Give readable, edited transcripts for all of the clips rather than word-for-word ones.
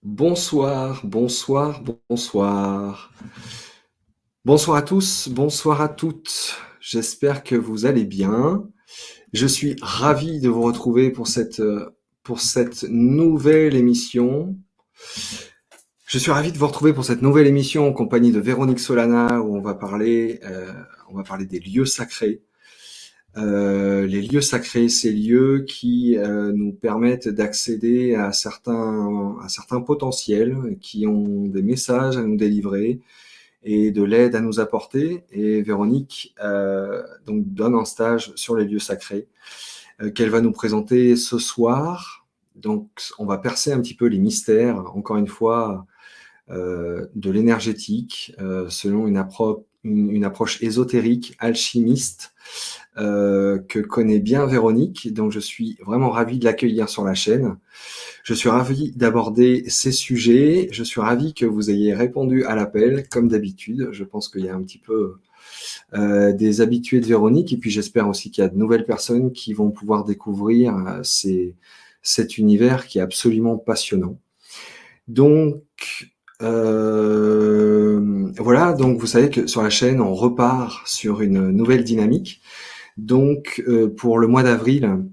Bonsoir, bonsoir, bonsoir. Bonsoir à tous, bonsoir à toutes. J'espère que vous allez bien. Je suis ravi de vous retrouver pour cette nouvelle émission. Je suis ravi de vous retrouver pour cette nouvelle émission en compagnie de Véronique Solana où on va parler des lieux sacrés. Les lieux sacrés, ces lieux qui nous permettent d'accéder à certains potentiels, qui ont des messages à nous délivrer et de l'aide à nous apporter. Et Véronique donc donne un stage sur les lieux sacrés qu'elle va nous présenter ce soir. Donc on va percer un petit peu les mystères, encore une fois, de l'énergétique selon une approche ésotérique, alchimiste, que connaît bien Véronique. Donc je suis vraiment ravi de l'accueillir sur la chaîne. Je suis ravi d'aborder ces sujets. Je suis ravi que vous ayez répondu à l'appel, comme d'habitude. Je pense qu'il y a un petit peu des habitués de Véronique, et puis j'espère aussi qu'il y a de nouvelles personnes qui vont pouvoir découvrir cet univers qui est absolument passionnant. Donc, voilà, donc vous savez que sur la chaîne, on repart sur une nouvelle dynamique. Donc, pour le mois d'avril,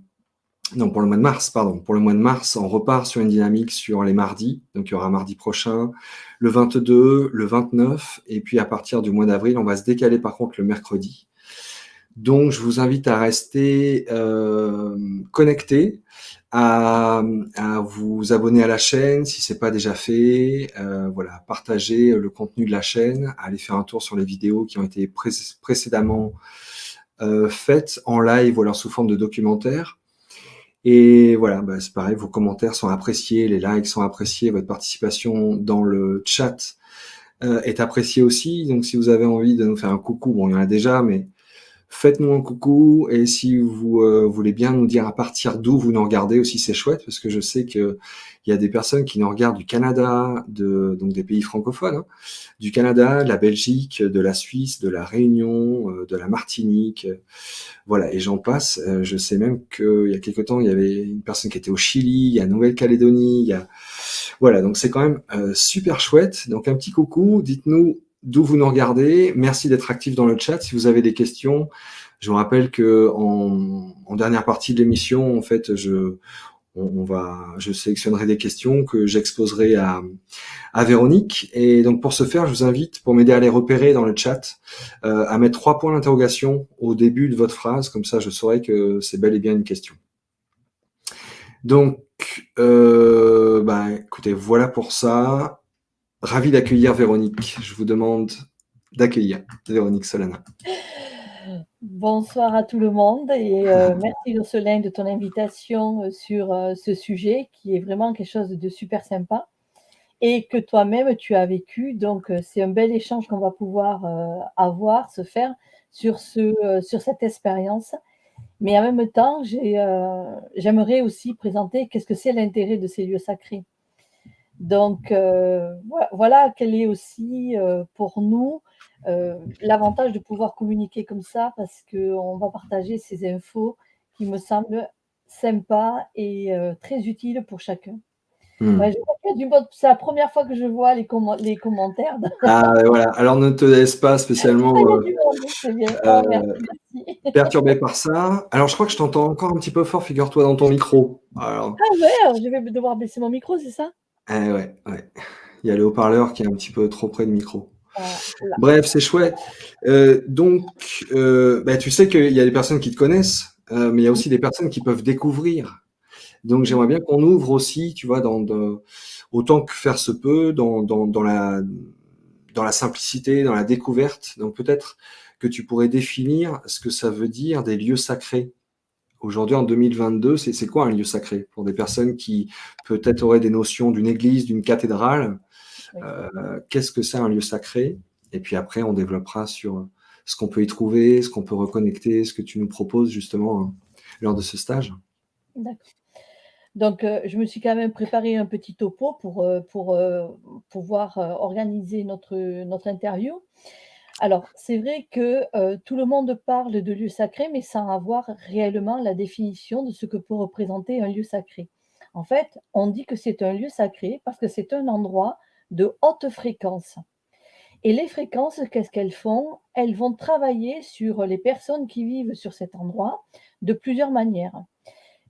non, pour le mois de mars, pardon, pour le mois de mars, on repart sur une dynamique sur les mardis. Donc, il y aura mardi prochain, le 22, le 29, et puis à partir du mois d'avril, on va se décaler par contre le mercredi. Donc, je vous invite à rester connectés, à vous abonner à la chaîne si c'est pas déjà fait, voilà, partager le contenu de la chaîne, aller faire un tour sur les vidéos qui ont été précédemment faites en live ou alors sous forme de documentaire. Et voilà, bah, c'est pareil, vos commentaires sont appréciés, les likes sont appréciés, votre participation dans le chat est appréciée aussi. Donc si vous avez envie de nous faire un coucou, bon, il y en a déjà, mais faites-nous un coucou, et si vous voulez bien nous dire à partir d'où vous nous regardez aussi, c'est chouette, parce que je sais qu'il y a des personnes qui nous regardent du Canada, donc des pays francophones, hein, du Canada, de la Belgique, de la Suisse, de la Réunion, de la Martinique, voilà, et j'en passe. Je sais même qu'il y a quelque temps, il y avait une personne qui était au Chili, il y a Nouvelle-Calédonie, voilà, donc c'est quand même super chouette. Donc un petit coucou, dites-nous d'où vous nous regardez. Merci d'être actif dans le chat. Si vous avez des questions, je vous rappelle que en dernière partie de l'émission, en fait, je sélectionnerai des questions que j'exposerai à Véronique. Et donc pour ce faire, je vous invite, pour m'aider à les repérer dans le chat, à mettre 3 points d'interrogation au début de votre phrase. Comme ça, je saurai que c'est bel et bien une question. Donc, bah, écoutez, voilà pour ça. Ravi d'accueillir Véronique. Je vous demande d'accueillir Véronique Solana. Bonsoir à tout le monde et merci Jocelyn de ton invitation sur ce sujet qui est vraiment quelque chose de super sympa et que toi-même tu as vécu. Donc c'est un bel échange qu'on va pouvoir se faire sur cette expérience. Mais en même temps, j'aimerais aussi présenter qu'est-ce que c'est l'intérêt de ces lieux sacrés. Donc voilà quel est aussi pour nous l'avantage de pouvoir communiquer comme ça, parce qu'on va partager ces infos qui me semblent sympas et très utiles pour chacun. Ouais, Hmm. je vois qu'il y a du monde. C'est la première fois que je vois les commentaires. Ah, voilà. Alors ne te laisse pas Ah, spécialement il y a du monde, c'est bien. euh, Ah, merci. perturbé par ça. Alors je crois que je t'entends encore un petit peu fort, figure-toi, dans ton micro. Alors, Ah ouais, je vais devoir baisser mon micro, c'est ça? ouais, ouais. Il y a le haut-parleur qui est un petit peu trop près du micro. Ah, oula. Bref, c'est chouette. Donc, bah, tu sais qu'il y a des personnes qui te connaissent, mais il y a aussi des personnes qui peuvent découvrir. Donc, Oui, j'aimerais bien qu'on ouvre aussi, tu vois, autant que faire se peut, dans la simplicité, dans la découverte. Donc, peut-être que tu pourrais définir ce que ça veut dire des lieux sacrés. Aujourd'hui, en 2022, c'est quoi un lieu sacré? Pour des personnes qui peut-être auraient des notions d'une église, d'une cathédrale, oui. qu'est-ce que c'est un lieu sacré? Et puis après, on développera sur ce qu'on peut y trouver, ce qu'on peut reconnecter, ce que tu nous proposes justement lors de ce stage. D'accord. Donc, je me suis quand même préparé un petit topo pour pouvoir organiser notre interview. Alors, c'est vrai que tout le monde parle de lieu sacré, mais sans avoir réellement la définition de ce que peut représenter un lieu sacré. En fait, on dit que c'est un lieu sacré parce que c'est un endroit de haute fréquence. Et les fréquences, qu'est-ce qu'elles font? Elles vont travailler sur les personnes qui vivent sur cet endroit de plusieurs manières.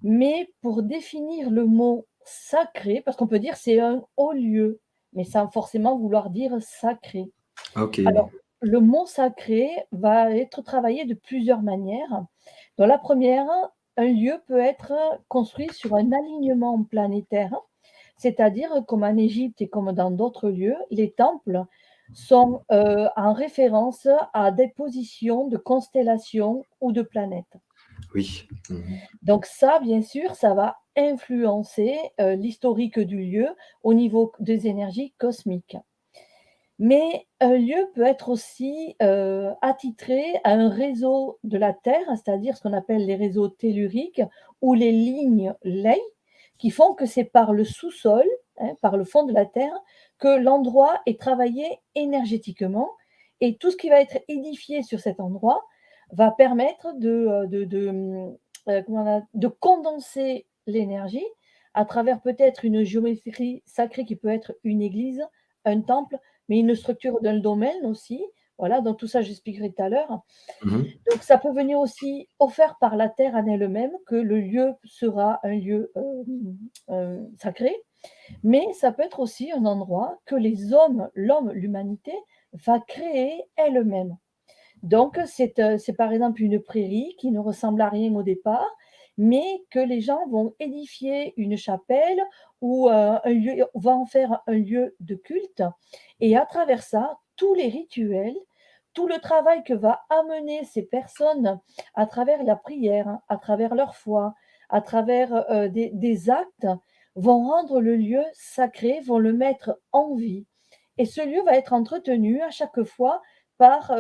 Mais pour définir le mot sacré, parce qu'on peut dire c'est un haut lieu, mais sans forcément vouloir dire sacré. Ok, Alors, le mot sacré va être travaillé de plusieurs manières. Dans la première, un lieu peut être construit sur un alignement planétaire, c'est-à-dire comme en Égypte et comme dans d'autres lieux, les temples sont en référence à des positions de constellations ou de planètes. oui. Mhm. Donc ça, bien sûr, ça va influencer l'historique du lieu au niveau des énergies cosmiques. Mais un lieu peut être aussi attitré à un réseau de la Terre, c'est-à-dire ce qu'on appelle les réseaux telluriques ou les lignes ley, qui font que c'est par le sous-sol, hein, par le fond de la Terre, que l'endroit est travaillé énergétiquement. Et tout ce qui va être édifié sur cet endroit va permettre de condenser l'énergie à travers peut-être une géométrie sacrée qui peut être une église, un temple, mais une structure d'un domaine aussi. Voilà, donc tout ça, j'expliquerai tout à l'heure. Mhm. Donc ça peut venir aussi offert par la terre en elle-même, que le lieu sera un lieu sacré, mais ça peut être aussi un endroit que les hommes, l'homme, l'humanité, va créer elle-même. Donc, c'est par exemple une prairie qui ne ressemble à rien au départ, mais que les gens vont édifier une chapelle ou un lieu, va en faire un lieu de culte. Et à travers ça, tous les rituels, tout le travail que va amener ces personnes à travers la prière, à travers leur foi, à travers des actes, vont rendre le lieu sacré, vont le mettre en vie. Et ce lieu va être entretenu à chaque fois par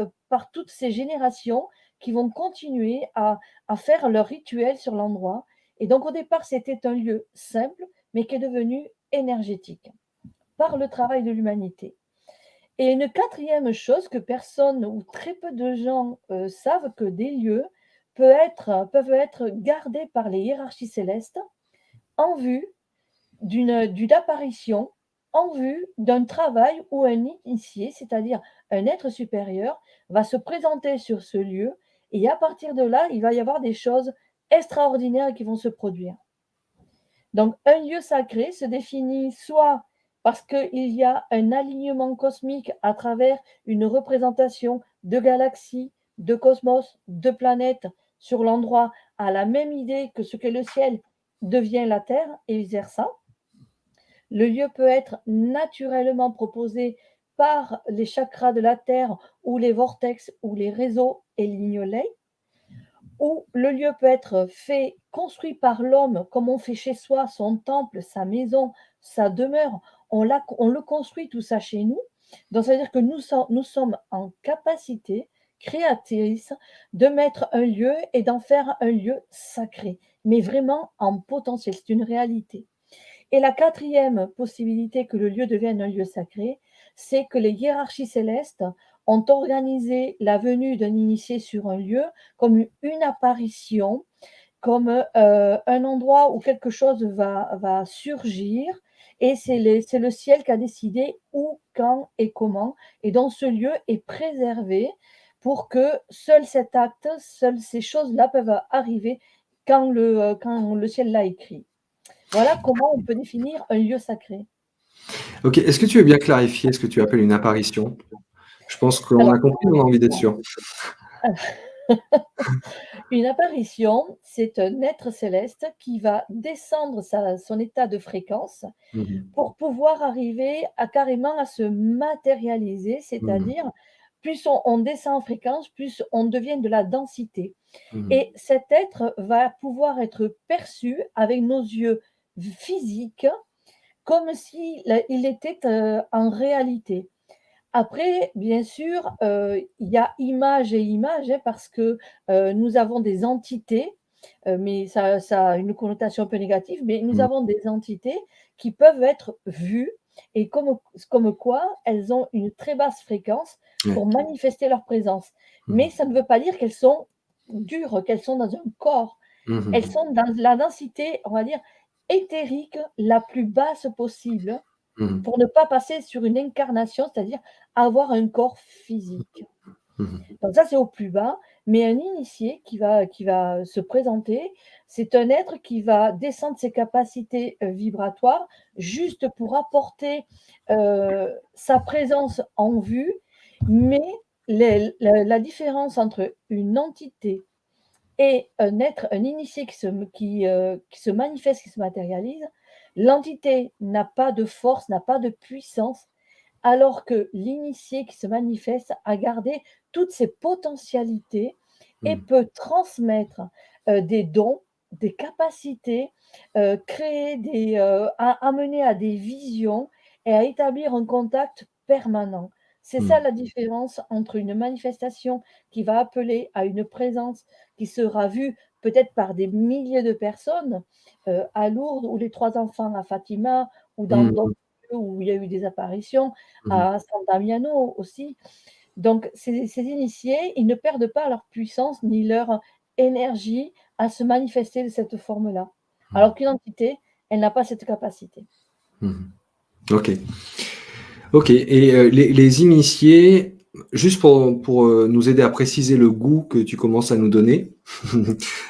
toutes ces générations qui vont continuer à faire leur rituel sur l'endroit. Et donc au départ, c'était un lieu simple, mais qui est devenu énergétique par le travail de l'humanité. Et une quatrième chose que personne ou très peu de gens savent, que des lieux peuvent être gardés par les hiérarchies célestes en vue d'une apparition, en vue d'un travail où un initié, c'est-à-dire un être supérieur, va se présenter sur ce lieu et à partir de là, il va y avoir des choses extraordinaires qui vont se produire. Donc un lieu sacré se définit soit parce qu'il y a un alignement cosmique à travers une représentation de galaxies, de cosmos, de planètes sur l'endroit, à la même idée que ce que le ciel devient la Terre et vice-versa. Le lieu peut être naturellement proposé par les chakras de la Terre ou les vortex ou les réseaux et lignes ley, ou le lieu peut être fait, construit par l'homme, comme on fait chez soi, son temple, sa maison, sa demeure. On le construit tout ça chez nous. Donc, ça veut dire que nous sommes en capacité créatrice de mettre un lieu et d'en faire un lieu sacré, mais vraiment en potentiel. C'est une réalité. Et la quatrième possibilité que le lieu devienne un lieu sacré, c'est que les hiérarchies célestes ont organisé la venue d'un initié sur un lieu comme une apparition, comme un endroit où quelque chose va surgir. Et c'est le ciel qui a décidé où, quand et comment. Et donc ce lieu est préservé pour que seul cet acte, seules ces choses-là peuvent arriver quand le ciel l'a écrit. Voilà comment on peut définir un lieu sacré. Ok, est-ce que tu veux bien clarifier ce que tu appelles une apparition? Je pense qu'on Alors, a compris, mais on a envie d'être sûr. une apparition, c'est un être céleste qui va descendre son état de fréquence Mhm. pour pouvoir arriver à carrément à se matérialiser, Mhm. c'est-à-dire plus on descend en fréquence, plus on devient de la densité. Mhm. Et cet être va pouvoir être perçu avec nos yeux physiques comme s'il il était en réalité. Après, bien sûr, il y a image et image, hein, parce que, nous avons des entités, mais ça a une connotation un peu négative, mais nous Mhm. avons des entités qui peuvent être vues et comme quoi elles ont une très basse fréquence Ouais. pour manifester leur présence. Mais Mhm. ça ne veut pas dire qu'elles sont dures, qu'elles sont dans un corps. Elles Mhm. sont dans la densité, on va dire, éthérique la plus basse possible Mmh. pour ne pas passer sur une incarnation, c'est-à-dire avoir un corps physique. Mmh. Donc ça, c'est au plus bas, mais un initié qui va se présenter, c'est un être qui va descendre ses capacités, vibratoires juste pour apporter, sa présence en vue, mais la différence entre une entité et un être, un initié qui se manifeste, qui se matérialise, l'entité n'a pas de force, n'a pas de puissance, alors que l'initié qui se manifeste a gardé toutes ses potentialités et Mmh. peut transmettre, des dons, des capacités, créer amener à des visions et à établir un contact permanent. C'est ça Mmh. la différence entre une manifestation qui va appeler à une présence qui sera vue peut-être par des milliers de personnes, à Lourdes ou les 3 enfants à Fatima ou dans Mmh. d'autres lieux où il y a eu des apparitions, Mmh. à San Damiano aussi. Donc ces initiés, ils ne perdent pas leur puissance ni leur énergie à se manifester de cette forme-là. Mmh. Alors qu'une entité, elle n'a pas cette capacité. Mmh. OK. OK, et les initiés, juste pour, nous aider à préciser le goût que tu commences à nous donner,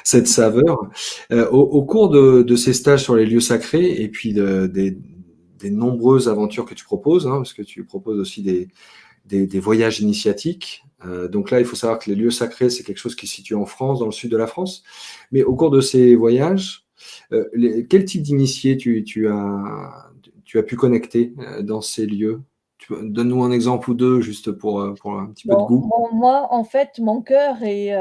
cette saveur, au cours de ces stages sur les lieux sacrés et puis des nombreuses aventures que tu proposes, hein, parce que tu proposes aussi des voyages initiatiques. Donc là, il faut savoir que les lieux sacrés, c'est quelque chose qui se situe en France, dans le sud de la France. Mais au cours de ces voyages, quel type d'initié tu as pu connecter dans ces lieux? Donne-nous un exemple ou deux, juste pour un petit peu de Bon, goût. moi, en fait, mon cœur est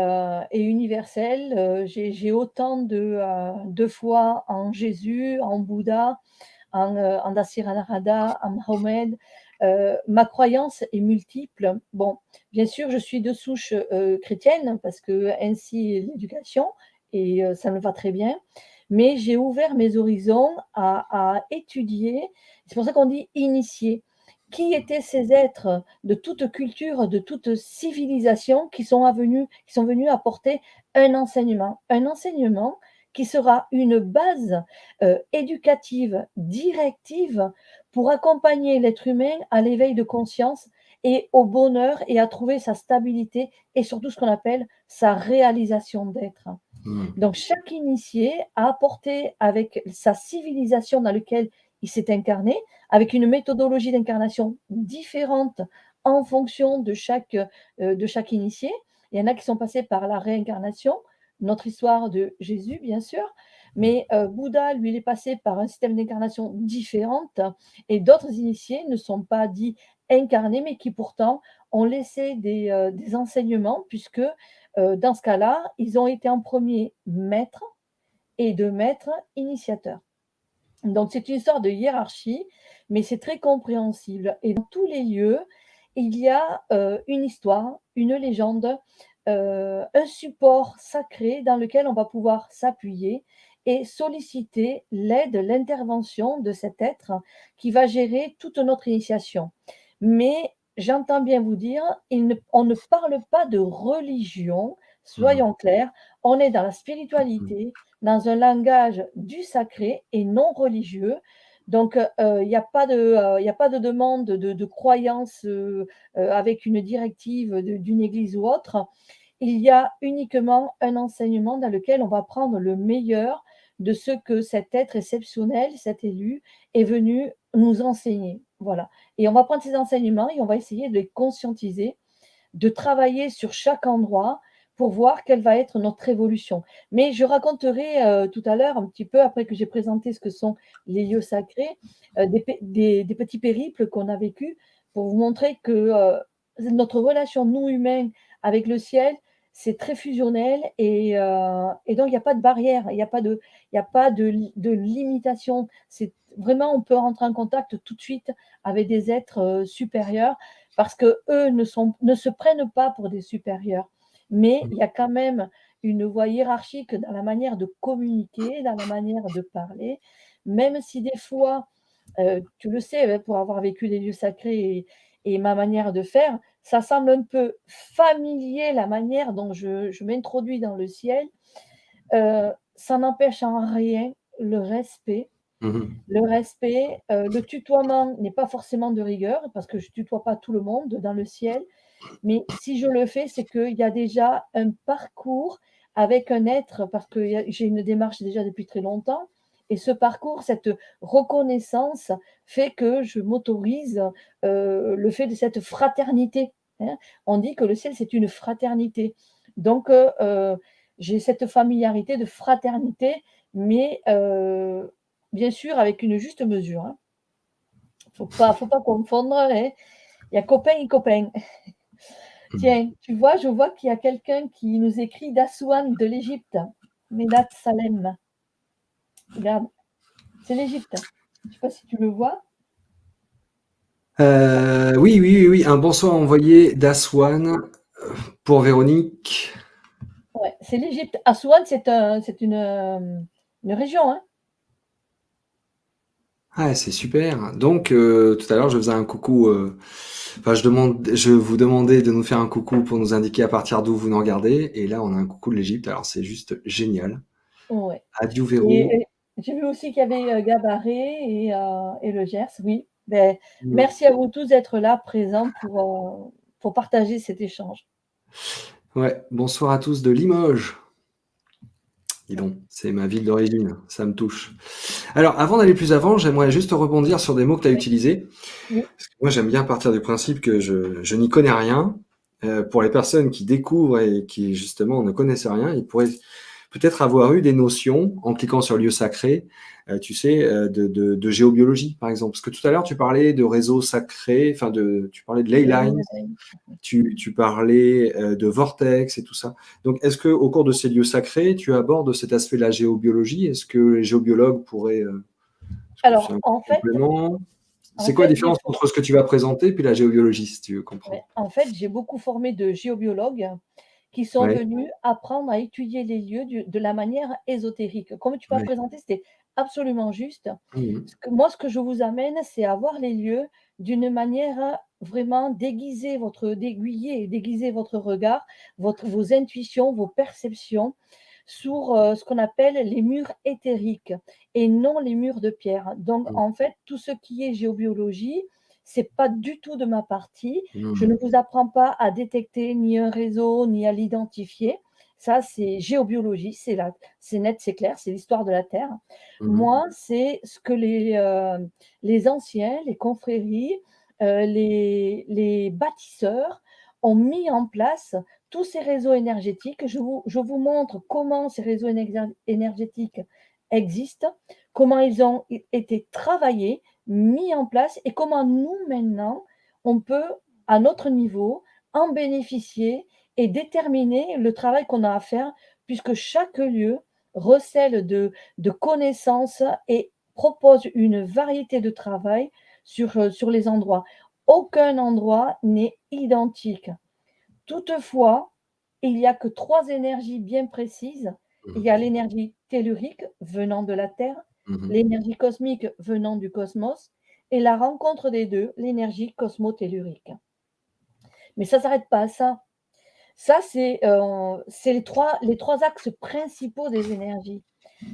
universel, j'ai autant de foi en Jésus, en Bouddha, en Dassir al-Arada, en Mohamed. Ma croyance est multiple. Bon, bien sûr, je suis de souche, chrétienne parce que ainsi est l'éducation et ça me va très bien. Mais j'ai ouvert mes horizons à étudier. C'est pour ça qu'on dit initié. Qui étaient ces êtres de toute culture, de toute civilisation qui sont venus apporter un enseignement? Un enseignement qui sera une base éducative, directive, pour accompagner l'être humain à l'éveil de conscience et au bonheur et à trouver sa stabilité et surtout ce qu'on appelle sa réalisation d'être. Mmh. Donc chaque initié a apporté avec sa civilisation dans laquelle il s'est incarné, avec une méthodologie d'incarnation différente en fonction de chaque initié. Il y en a qui sont passés par la réincarnation, notre histoire de Jésus bien sûr, mais Bouddha, lui, il est passé par un système d'incarnation différente et d'autres initiés ne sont pas dits incarnés, mais qui pourtant ont laissé des enseignements puisque dans ce cas-là, ils ont été en premier maîtres et de maîtres initiateurs. Donc c'est une sorte de hiérarchie, mais c'est très compréhensible et dans tous les lieux, il y a, une histoire, une légende, un support sacré dans lequel on va pouvoir s'appuyer et solliciter l'aide, l'intervention de cet être qui va gérer toute notre initiation. Mais j'entends bien vous dire, on ne parle pas de religion, Mmh. soyons clairs, on est dans la Mmh. spiritualité, dans un langage du sacré et non religieux. Donc, il y a pas de demande de croyance, avec une directive d'une église ou autre. Il y a uniquement un enseignement dans lequel on va prendre le meilleur de ce que cet être exceptionnel, cet élu, est venu nous enseigner. Voilà, et on va prendre ces enseignements et on va essayer de les conscientiser, de travailler sur chaque endroit pour voir quelle va être notre évolution. Mais je raconterai, tout à l'heure, un petit peu après que j'ai présenté ce que sont les lieux sacrés, des petits périples qu'on a vécus pour vous montrer que, notre relation, nous humains, avec le ciel, c'est très fusionnel et donc il y a pas de barrière, il y a pas de limitation. C'est vraiment on peut rentrer en contact tout de suite avec des êtres, supérieurs parce qu'eux ne se prennent pas pour des supérieurs. Mais il y a quand même une voie hiérarchique dans la manière de communiquer, dans la manière de parler, même si des fois, tu le sais, pour avoir vécu les lieux sacrés et ma manière de faire, ça semble un peu familier la manière dont je m'introduis dans le ciel, ça n'empêche en rien le respect Mmh. Le respect, le tutoiement n'est pas forcément de rigueur parce que je tutoie pas tout le monde dans le ciel, mais si je le fais, c'est qu'il y a déjà un parcours avec un être parce que j'ai une démarche déjà depuis très longtemps et ce parcours, cette reconnaissance fait que je m'autorise, le fait de cette fraternité, hein. On dit que le ciel, c'est une fraternité. Donc j'ai cette familiarité de fraternité, mais bien sûr avec une juste mesure, hein. Faut pas confondre, hein. Il y a copain et copain. Mmh. Tiens, tu vois, je vois qu'il y a quelqu'un qui nous écrit d'Assouan de l'Égypte. Médat Salem. Regarde, c'est l'Égypte. Je ne sais pas si tu le vois. Oui, oui, oui, oui, un bonsoir envoyé d'Aswan pour Véronique. Ouais, c'est l'Égypte. Assouan, c'est une région, hein. Ah, c'est super. Donc, tout à l'heure, je faisais un coucou. Enfin, je vous demandais de nous faire un coucou pour nous indiquer à partir d'où vous nous regardez. Et là, on a un coucou de l'Égypte. Alors, c'est juste génial. Ouais. Adieu, Et, Véro. et j'ai vu aussi qu'il y avait Gabarret et le Gers. Oui. Ben, Mm. merci à vous tous d'être là, présents pour partager cet échange. Ouais, bonsoir à tous de Limoges. Dis donc, c'est ma ville d'origine. Ça me touche. Alors, avant d'aller plus avant, j'aimerais juste rebondir sur des mots que tu as Oui, utilisés. oui. Parce que moi, j'aime bien partir du principe que je n'y connais rien. Pour les personnes qui découvrent et qui, justement, ne connaissent rien, ils pourraient peut-être avoir eu des notions en cliquant sur lieu sacré, tu sais, de géobiologie, par exemple. Parce que tout à l'heure, tu parlais de réseaux sacrés, enfin, tu parlais de ley lines, tu parlais de vortex et tout ça. Donc, est-ce que au cours de ces lieux sacrés, tu abordes cet aspect de la géobiologie? Est-ce que les géobiologues pourraient, est-ce que c'est Alors, un en fait, complément? en C'est quoi la fait, j'ai différence entre ce que tu vas présenter puis la géobiologie, si tu veux Ouais, comprendre? en fait, j'ai beaucoup formé de géobiologues qui sont Ouais, venus apprendre à étudier les lieux de la manière ésotérique. Comme tu m'as ouais. présenté, c'était absolument juste. Mmh. Ce que je vous amène, c'est à voir les lieux d'une manière vraiment d'aiguiller et déguiser votre regard, vos intuitions, vos perceptions sur ce qu'on appelle les murs éthériques et non les murs de pierre. Donc, Mmh. en fait, tout ce qui est géobiologie, c'est pas du tout de ma partie. Je Mmh. ne vous apprends pas à détecter ni un réseau, ni à l'identifier. Ça, c'est géobiologie, c'est net, c'est clair, c'est l'histoire de la Terre. Mmh. Moi, c'est ce que les anciens, les confréries, les bâtisseurs ont mis en place tous ces réseaux énergétiques. Je vous montre comment ces réseaux énergétiques existent, comment ils ont été travaillés, mis en place et comment nous, maintenant, on peut, à notre niveau, en bénéficier et déterminer le travail qu'on a à faire, puisque chaque lieu recèle de connaissances et propose une variété de travail sur les endroits. Aucun endroit n'est identique. Toutefois, il n'y a que 3 énergies bien précises. Il y a Mmh. l'énergie tellurique venant de la Terre, Mmh. l'énergie cosmique venant du cosmos et la rencontre des 2, l'énergie cosmotellurique. Mais ça ne s'arrête pas à ça. Ça, c'est les trois axes principaux des énergies.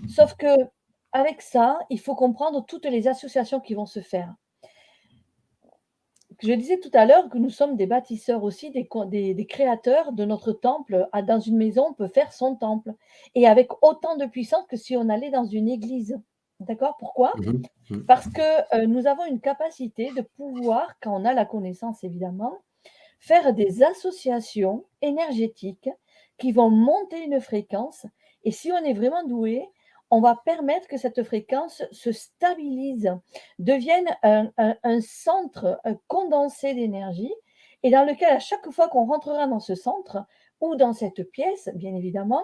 Sauf qu'avec ça, il faut comprendre toutes les associations qui vont se faire. Je disais tout à l'heure que nous sommes des bâtisseurs aussi, des créateurs de notre temple. Dans une maison, on peut faire son temple et avec autant de puissance que si on allait dans une église. D'accord? Pourquoi? Mmh. Mmh. Parce que, nous avons une capacité de pouvoir, quand on a la connaissance évidemment, faire des associations énergétiques qui vont monter une fréquence et si on est vraiment doué, on va permettre que cette fréquence se stabilise, devienne un centre, condensé d'énergie et dans lequel à chaque fois qu'on rentrera dans ce centre ou dans cette pièce, bien évidemment,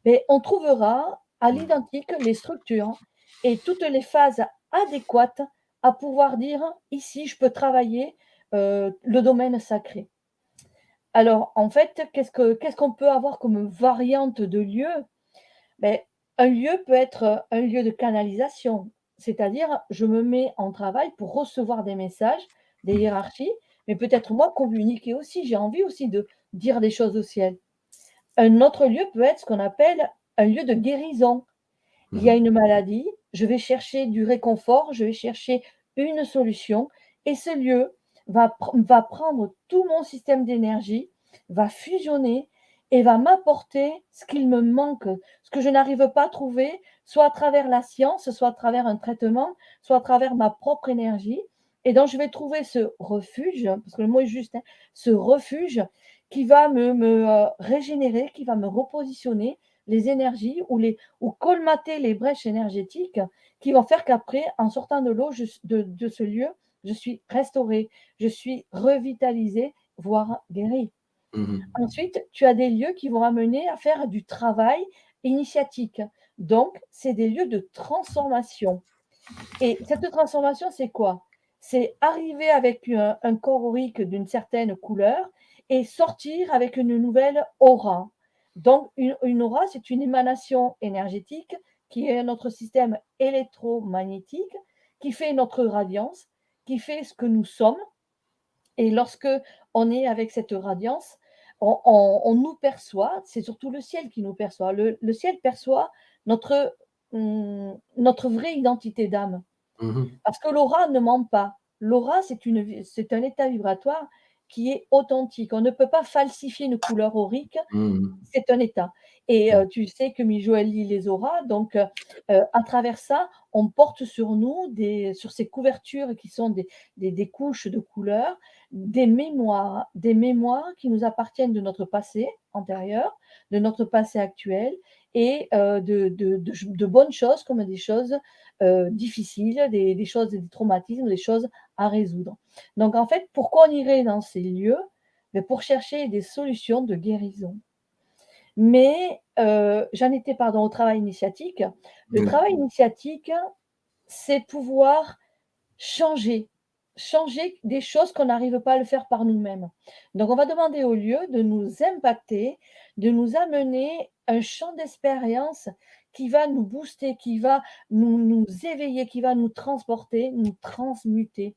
beh, on trouvera à Mmh. l'identique les structures et toutes les phases adéquates à pouvoir dire: «Ici, je peux travailler, le domaine sacré». Alors, en fait, qu'est-ce qu'on peut avoir comme variante de lieu? Beh, un lieu peut être, un lieu de canalisation, c'est-à-dire je me mets en travail pour recevoir des messages, des hiérarchies, mais peut-être moi communiquer aussi, j'ai envie aussi de dire des choses au ciel. Un autre lieu peut être ce qu'on appelle un lieu de guérison. Il y a Mmh. une maladie, je vais chercher du réconfort, je vais chercher une solution et ce lieu va prendre tout mon système d'énergie, va fusionner et va m'apporter ce qu'il me manque, ce que je n'arrive pas à trouver, soit à travers la science, soit à travers un traitement, soit à travers ma propre énergie. Et donc, je vais trouver ce refuge, parce que le mot est juste, hein, ce refuge qui va me régénérer, qui va me repositionner les énergies ou colmater les brèches énergétiques qui vont faire qu'après, en sortant de l'eau de ce lieu, je suis restaurée, je suis revitalisée, voire guérie. Mhm. Ensuite, tu as des lieux qui vont amener à faire du travail initiatique. Donc, c'est des lieux de transformation. Et cette transformation, c'est quoi? C'est arriver avec un corps aurique d'une certaine couleur et sortir avec une nouvelle aura. Donc, une aura, c'est une émanation énergétique qui est notre système électromagnétique, qui fait notre radiance, qui fait ce que nous sommes. Et lorsque on est avec cette radiance, on nous perçoit, c'est surtout le ciel qui nous perçoit. Le ciel perçoit notre vraie identité d'âme. Mhm. Parce que l'aura ne ment pas. L'aura, c'est un état vibratoire qui est authentique. On ne peut pas falsifier une couleur aurique, Mhm. c'est un état. Et tu sais que Mijoël lit les auras, donc à travers ça, on porte sur nous, sur ces couvertures qui sont des couches de couleurs, des mémoires qui nous appartiennent de notre passé antérieur, de notre passé actuel, et de bonnes choses comme des choses difficiles, des choses, des traumatismes, des choses à résoudre. Donc en fait, pourquoi on irait dans ces lieux? Ben, pour chercher des solutions de guérison. Mais j'en étais, pardon, au travail initiatique. Le Ouais. travail initiatique, c'est pouvoir changer, changer des choses qu'on n'arrive pas à le faire par nous-mêmes. Donc on va demander au lieu de nous impacter, de nous amener un champ d'expérience qui va nous booster, qui va nous éveiller, qui va nous transporter, nous transmuter.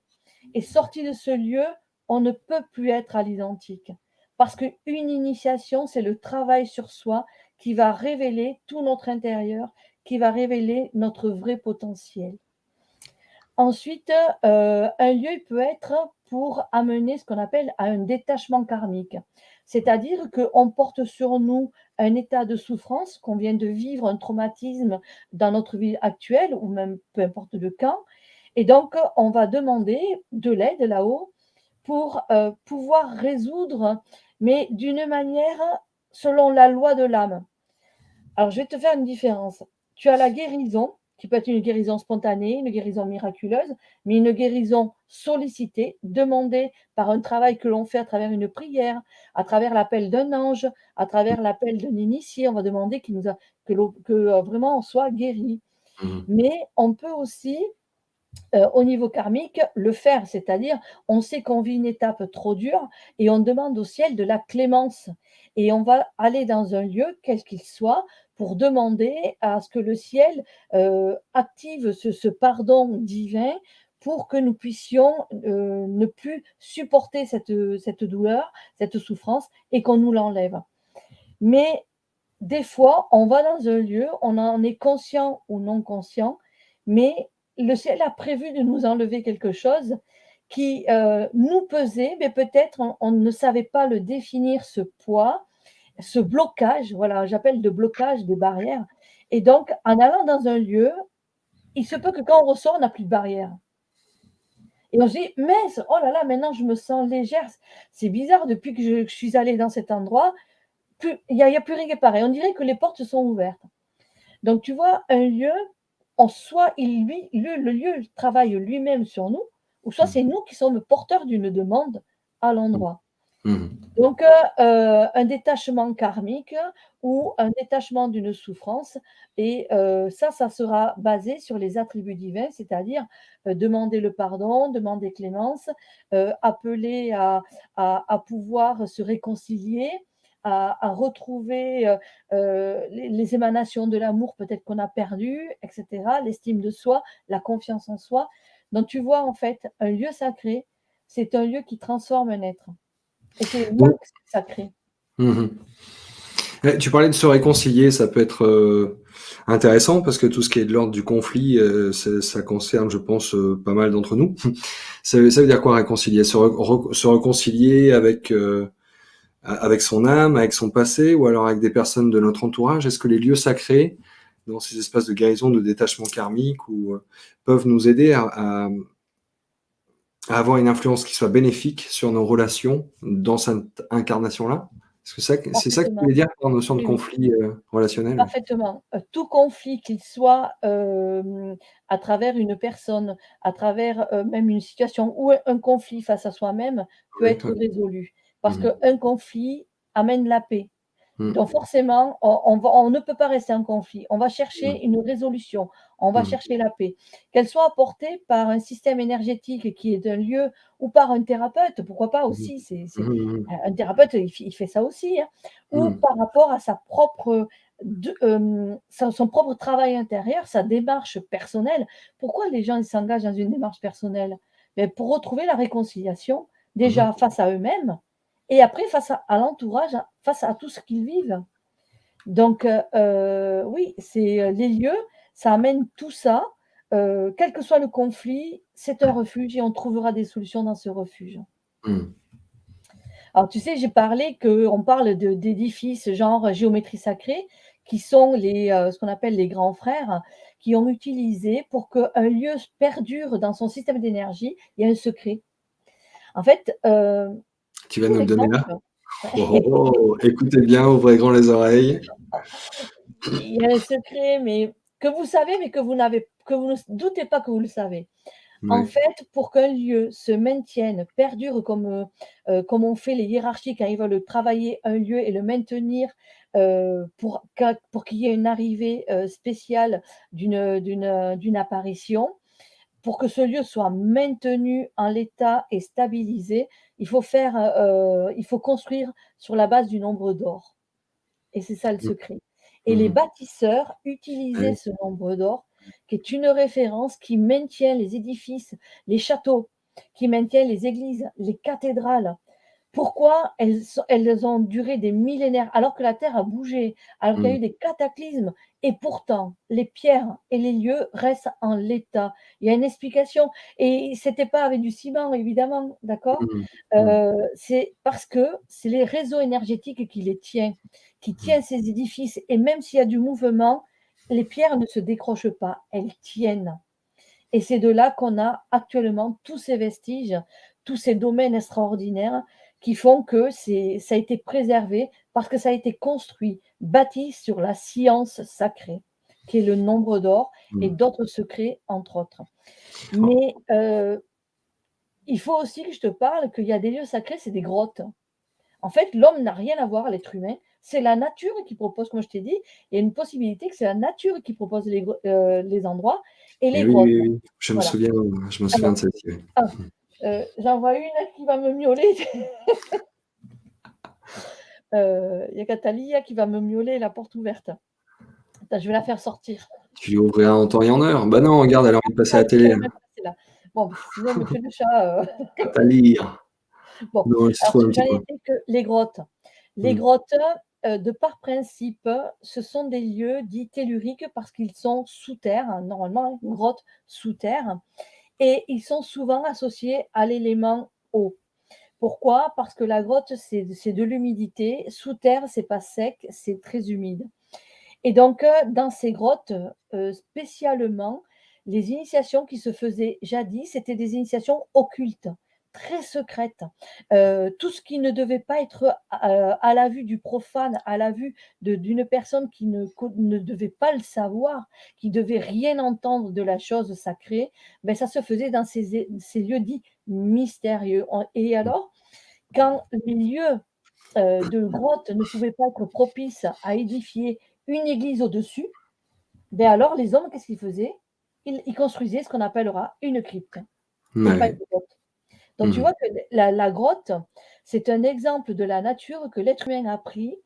Et sorti de ce lieu, on ne peut plus être à l'identique. Parce qu'une initiation, c'est le travail sur soi qui va révéler tout notre intérieur, qui va révéler notre vrai potentiel. Ensuite, un lieu il peut être pour amener ce qu'on appelle à un détachement karmique. C'est-à-dire qu'on porte sur nous un état de souffrance, qu'on vient de vivre un traumatisme dans notre vie actuelle ou même peu importe le camp. Et donc, on va demander de l'aide là-haut pour pouvoir résoudre, mais d'une manière selon la loi de l'âme. Alors, je vais te faire une différence. Tu as la guérison, qui peut être une guérison spontanée, une guérison miraculeuse, mais une guérison sollicitée, demandée par un travail que l'on fait à travers une prière, à travers l'appel d'un ange, à travers l'appel d'un initié. On va demander que vraiment on soit guéri. Mhm. Mais on peut aussi au niveau karmique, le faire, c'est-à-dire on sait qu'on vit une étape trop dure et on demande au ciel de la clémence. Et on va aller dans un lieu, quel qu'il soit, pour demander à ce que le ciel active ce pardon divin pour que nous puissions ne plus supporter cette douleur, cette souffrance et qu'on nous l'enlève. Mais des fois, on va dans un lieu, on en est conscient ou non conscient, mais le ciel a prévu de nous enlever quelque chose qui nous pesait, mais peut-être on ne savait pas le définir, ce poids, ce blocage, voilà, j'appelle de blocage des barrières. Et donc, en allant dans un lieu, il se peut que quand on ressort, on n'a plus de barrière. Et on se dit, mais oh là là, maintenant je me sens légère. C'est bizarre, depuis que je suis allée dans cet endroit, il y a plus rien qui est pareil. On dirait que les portes sont ouvertes. Donc, tu vois, un lieu, en soi, le lieu travaille lui-même sur nous, ou soit c'est nous qui sommes porteurs d'une demande à l'endroit. Mhm. Donc, un détachement karmique ou un détachement d'une souffrance, et ça sera basé sur les attributs divins, c'est-à-dire demander le pardon, demander clémence, appeler à pouvoir se réconcilier, à retrouver les émanations de l'amour peut-être qu'on a perdu, etc., l'estime de soi, la confiance en soi. Donc, tu vois, en fait, un lieu sacré, c'est un lieu qui transforme un être. Et c'est là Donc, que c'est sacré. mhm. Tu parlais de se réconcilier, ça peut être intéressant parce que tout ce qui est de l'ordre du conflit, ça concerne, je pense, pas mal d'entre nous. Ça veut dire quoi réconcilier? Se réconcilier avec son âme, avec son passé, ou alors avec des personnes de notre entourage? Est-ce que les lieux sacrés, dans ces espaces de guérison, de détachement karmique, peuvent nous aider à avoir une influence qui soit bénéfique sur nos relations dans cette incarnation-là? Est-ce que c'est ça que tu Parfaitement. voulais dire par notion de Oui, oui. conflit relationnel? Parfaitement. Tout conflit, qu'il soit, à travers une personne, à travers, même une situation ou un conflit face à soi-même peut Ouais, être résolu. Parce mmh. qu'un conflit amène la paix. Mmh. Donc forcément, on ne peut pas rester en conflit. On va Mmh. chercher une résolution, on va Mmh. chercher la paix. Qu'elle soit apportée par un système énergétique qui est un lieu ou par un thérapeute, pourquoi pas Mmh. aussi, c'est Mmh mh. un thérapeute, il fait ça aussi, hein, ou Mmh. par rapport à sa propre son propre travail intérieur, sa démarche personnelle. Pourquoi les gens ils s'engagent dans une démarche personnelle? Beh, pour retrouver la réconciliation, Mmh mh. déjà face à eux-mêmes et après face à l'entourage, face à tout ce qu'ils vivent. Donc oui, c'est, les lieux, ça amène tout ça, quel que soit le conflit, c'est un refuge et on trouvera des solutions dans ce refuge. Mmh. Alors tu sais, j'ai parlé qu'on parle d'édifices genre géométrie sacrée, qui sont ce qu'on appelle les grands frères, qui ont utilisé pour qu'un lieu perdure dans son système d'énergie, il y a un secret. En fait, Tu vas tout nous le donner l'exemple. là? Oh, oh, oh, écoutez bien, ouvrez grand les oreilles. Il y a un secret, mais que vous savez, mais que vous ne doutez pas que vous le savez. En Ouais. fait, pour qu'un lieu se maintienne, perdure comme ont fait les hiérarchies quand ils veulent travailler un lieu et le maintenir, pour qu'il y ait une arrivée, spéciale d'une apparition, pour que ce lieu soit maintenu en l'état et stabilisé, il faut construire sur la base du nombre d'or. Et c'est ça le Mmh. secret. Et les Mmh. bâtisseurs utilisaient Ouais. ce nombre d'or, qui est une référence qui maintient les édifices, les châteaux, qui maintient les églises, les cathédrales. Pourquoi elles ont duré des millénaires alors que la terre a bougé, alors qu'il y a Mmh. eu des cataclysmes et pourtant les pierres et les lieux restent en l'état. Il y a une explication et c'était pas avec du ciment évidemment, d'accord? Mmh. Mmh. C'est parce que c'est les réseaux énergétiques qui Mmh. tient ces édifices et même s'il y a du mouvement, les pierres ne se décrochent pas, elles tiennent. Et c'est de là qu'on a actuellement tous ces vestiges, tous ces domaines extraordinaires qui font que ça a été préservé parce que ça a été construit, bâti sur la science sacrée, qui est le nombre d'or et Mmh. d'autres secrets, entre autres. Oh. Mais il faut aussi que je te parle qu'il y a des lieux sacrés, c'est des grottes. En fait, l'homme n'a rien à voir, l'être humain. C'est la nature qui propose, comme je t'ai dit, il y a une possibilité que c'est la nature qui propose les endroits et Et les oui, grottes. oui, oui, Voilà. je me souviens Alors, de celle-ci, oui. ah, j'en vois une qui va me miauler. Il y a Catalia qui va me miauler la porte ouverte. Attends, je vais la faire sortir. Tu lui ouvriras en temps et en heure? Bah non, regarde, elle a envie de passer à Ah, la elle télé, va là. même passer là. Bon, sinon elle me fait le chat, À lire. bon, Non, elle s'y alors trouve un j'en petit peu. étais que les grottes. Les Mmh. grottes, de par principe, ce sont des lieux dits telluriques parce qu'ils sont sous terre, hein, normalement, une grotte sous terre et ils sont souvent associés à l'élément eau. Pourquoi? Parce que la grotte, c'est de l'humidité. Sous terre, c'est pas sec, c'est très humide. Et donc, dans ces grottes, spécialement, les initiations qui se faisaient jadis, c'était des initiations occultes, très secrètes. Tout ce qui ne devait pas être à la vue du profane, à la vue d'une personne qui ne devait pas le savoir, qui devait rien entendre de la chose sacrée, ben ça se faisait dans ces lieux dits mystérieux. Et Mmh. alors, quand les lieux de grotte ne pouvaient pas être propices à édifier une église au-dessus, ben alors les hommes, qu'est-ce qu'ils faisaient? Ils construisaient ce qu'on appellera une crypte et pas Ouais. une grotte. Donc tu Mmh. vois que la grotte, c'est un exemple de la nature que l'être humain a pris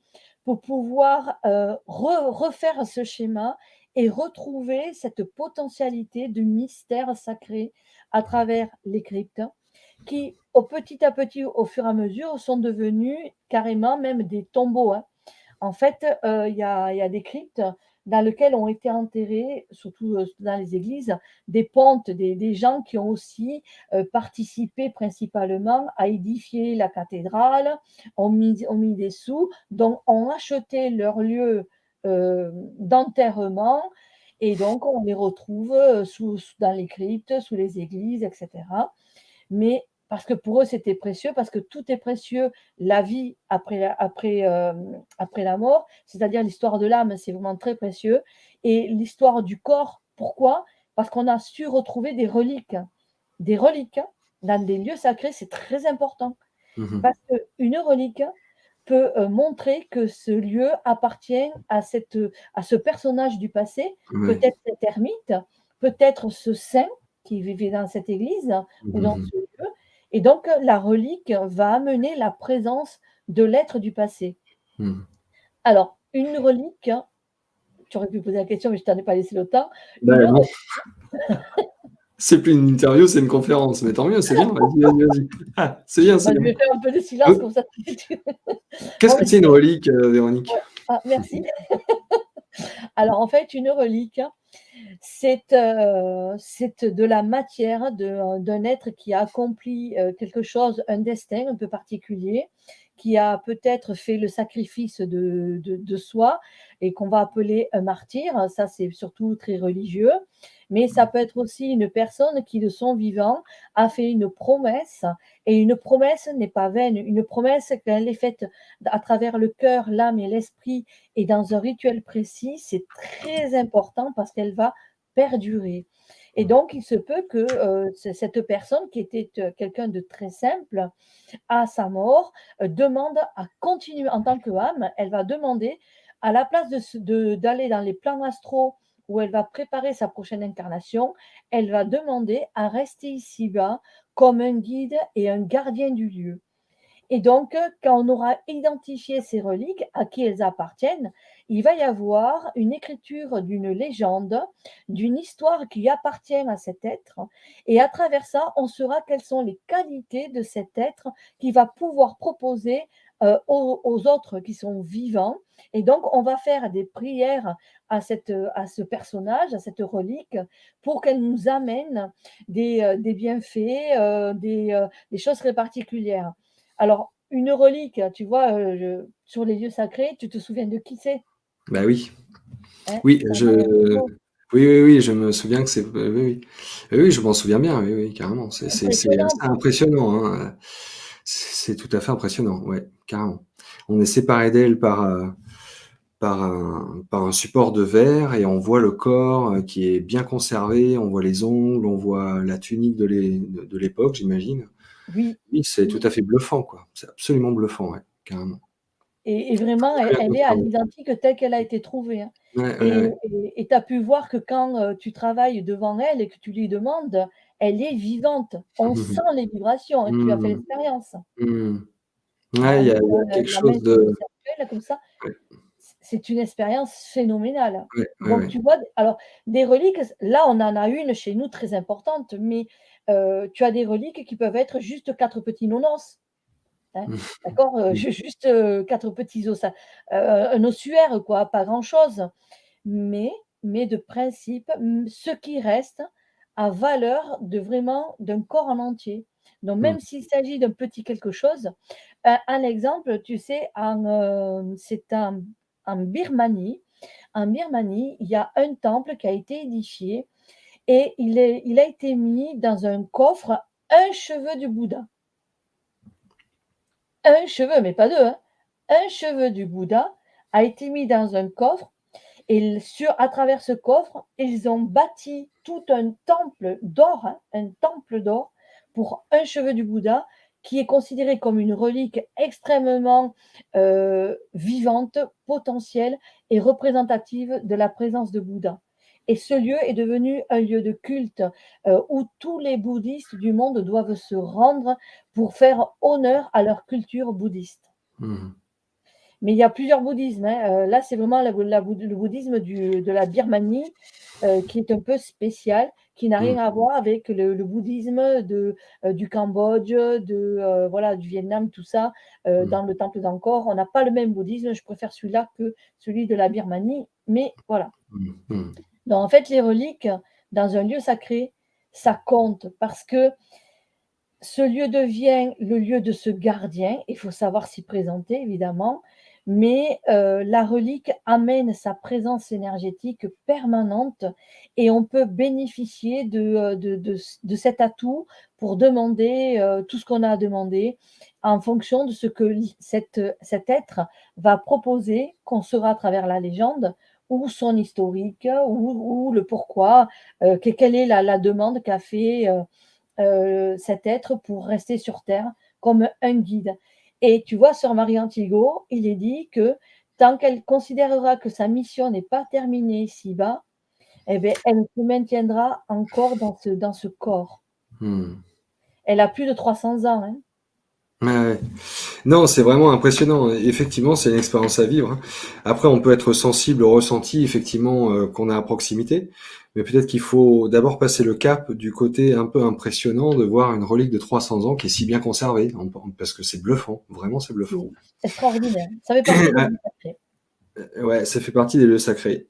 pour pouvoir, refaire ce schéma et retrouver cette potentialité de mystère sacré à travers les cryptes qui, au petit à petit, au fur et à mesure, sont devenus carrément même des tombeaux, hein. En fait, il y a des cryptes dans lesquelles ont été enterrés, surtout, dans les églises, des pontes, des gens qui ont aussi, participé principalement à édifier la cathédrale, ont mis des sous, donc ont acheté leur lieu, d'enterrement et donc on les retrouve, dans les cryptes, sous les églises et cetera. Mais parce que pour eux, c'était précieux, parce que tout est précieux, la vie après la mort, c'est-à-dire l'histoire de l'âme, c'est vraiment très précieux et l'histoire du corps, pourquoi? Parce qu'on a su retrouver des reliques. Des reliques dans des lieux sacrés, c'est très important Mmh. parce qu'une relique peut, montrer que ce lieu appartient à ce personnage du passé, Ouais. peut-être cet ermite, peut-être ce saint qui vivait dans cette église ou dans Mmh. ce lieu et donc la relique va amener la présence de l'être du passé. Mmh. Alors une relique, tu aurais pu poser la question mais je t'en ai pas laissé le temps. Bah, Une non, re c'est plus une interview, c'est une conférence, mais tant mieux, c'est bien, vas-y, vas-y, vas-y. Ah, c'est bien, c'est bah, je bien. vais faire un peu de silence Heu, comme ça qu'est-ce bon que mais c'est une relique, Véronique? ouais, ah merci. Alors en fait une relique c'est de la matière d'un être qui a accompli, quelque chose, un destin un peu particulier, qui a peut-être fait le sacrifice de soi et qu'on va appeler un martyr. Ça, c'est surtout très religieux, mais ça peut être aussi une personne qui, de son vivant, a fait une promesse et une promesse n'est pas vaine. Une promesse, quand elle est faite à travers le cœur, l'âme et l'esprit et dans un rituel précis, c'est très important parce qu'elle va perdurer. Et Mmh. donc, il se peut que cette personne qui était quelqu'un de très simple, à sa mort, demande à continuer en tant qu'âme, elle va demander, à la place d'aller dans les plans astraux où elle va préparer sa prochaine incarnation, elle va demander à rester ici-bas comme un guide et un gardien du lieu. Et donc, quand on aura identifié ces reliques, à qui elles appartiennent, il va y avoir une écriture d'une légende, d'une histoire qui appartient à cet être. Et à travers ça, on saura quelles sont les qualités de cet être qui va pouvoir proposer aux autres qui sont vivants. Et donc, on va faire des prières à ce personnage, à cette relique, pour qu'elle nous amène des bienfaits, des choses très particulières. Alors, une relique, tu vois, sur les lieux sacrés, tu te souviens de qui c'est? Bah, oui. Hein? Oui, Ça a je un symbole oui, oui, oui, je me souviens que c'est oui, oui. Oui, oui, je m'en souviens bien, oui, oui, carrément. C'est impressionnant assez pour impressionnant, hein, c'est tout à fait impressionnant, ouais, carrément. On est séparés d'elle par un support de verre et on voit le corps, qui est bien conservé, on voit les ongles, on voit la tunique de l'époque, j'imagine. oui, Oui, c'est tout oui à fait bluffant, quoi. C'est absolument bluffant, ouais, carrément. et vraiment Très bien elle est à conservé. l'identique telle qu'elle a été trouvée, hein Ouais, ouais, et ouais. tu as pu voir que quand, tu travailles devant elle et que tu lui demandes, elle est vivante. On sent les vibrations, hein, tu as fait Mmh. l'expérience. Mmh. Hein, Ouais, en il y mettant a quelque la main chose sur le de cercueil, là, comme ça, ouais, c'est une expérience phénoménale. ouais, ouais, Donc ouais. tu vois, alors des reliques, là, on en a une chez nous très importante, mais tu as des reliques qui peuvent être juste 4 petits nonos, hein, Mmh. d'accord? Mmh. Juste, 4 petits un ossuaire quoi, pas grand-chose. Mais de principe, ce qui reste a valeur de vraiment d'un corps en entier. Donc Mmh. même s'il s'agit d'un petit quelque chose, un exemple, tu sais, c'est en Birmanie. En Birmanie, il y a un temple qui a été édifié et il a été mis dans un coffre, un cheveu du Bouddha. Un cheveu, mais pas 2, hein. Un cheveu du Bouddha a été mis dans un coffre et à travers ce coffre, ils ont bâti tout un temple d'or, hein, un temple d'or pour un cheveu du Bouddha qui est considéré comme une relique extrêmement vivante, potentielle et représentative de la présence de Bouddha. Et ce lieu est devenu un lieu de culte où tous les bouddhistes du monde doivent se rendre pour faire honneur à leur culture bouddhiste. Mmh. Mais il y a plusieurs bouddhismes, hein. Là, c'est vraiment le bouddhisme de la Birmanie, qui est un peu spécial, qui n'a rien Mmh. à voir avec le bouddhisme du Cambodge, voilà, du Vietnam, tout ça, Mmh. dans le temple d'Angkor. On n'a pas le même bouddhisme. Je préfère celui-là que celui de la Birmanie, mais voilà. Mmh. Mmh. Donc en fait, les reliques dans un lieu sacré, ça compte parce que ce lieu devient le lieu de ce gardien. Il faut savoir s'y présenter évidemment, mais la relique amène sa présence énergétique permanente et on peut bénéficier de cet atout pour demander, tout ce qu'on a à demander en fonction de ce que cet être va proposer, qu'on saura à travers la légende ou son historique ou le pourquoi, quelle est la demande qu'a fait, cet être pour rester sur terre comme un guide. Et tu vois, sœur Marie Antigo, il est dit que tant qu'elle considérera que sa mission n'est pas terminée ici-bas, eh beh, elle se maintiendra encore dans ce corps. Mmh. Elle a plus de 300 ans, hein. Ouais, ouais. Non, c'est vraiment impressionnant. Effectivement, c'est une expérience à vivre, hein. Après, on peut être sensible au ressenti, effectivement, qu'on a à proximité, mais peut-être qu'il faut d'abord passer le cap du côté un peu impressionnant de voir une relique de 300 ans qui est si bien conservée, parce que c'est bluffant, vraiment c'est C'est bluffant. extraordinaire. Ça fait partie des lieux sacrés. Ouais, ça fait partie des lieux sacrés,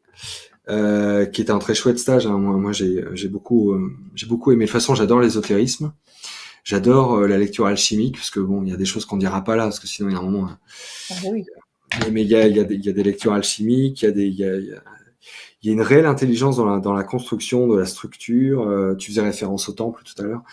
qui est un très chouette stage, hein. Moi, j'ai beaucoup aimé. De toute façon, j'adore l'ésotérisme. J'adore la lecture alchimique, parce que bon, il y a des choses qu'on dira pas là, parce que sinon il y a un moment. Ah beh, oui. Mais il y a des lectures alchimiques, il y a une réelle intelligence dans la construction de la structure. Tu faisais référence au temple tout à l'heure.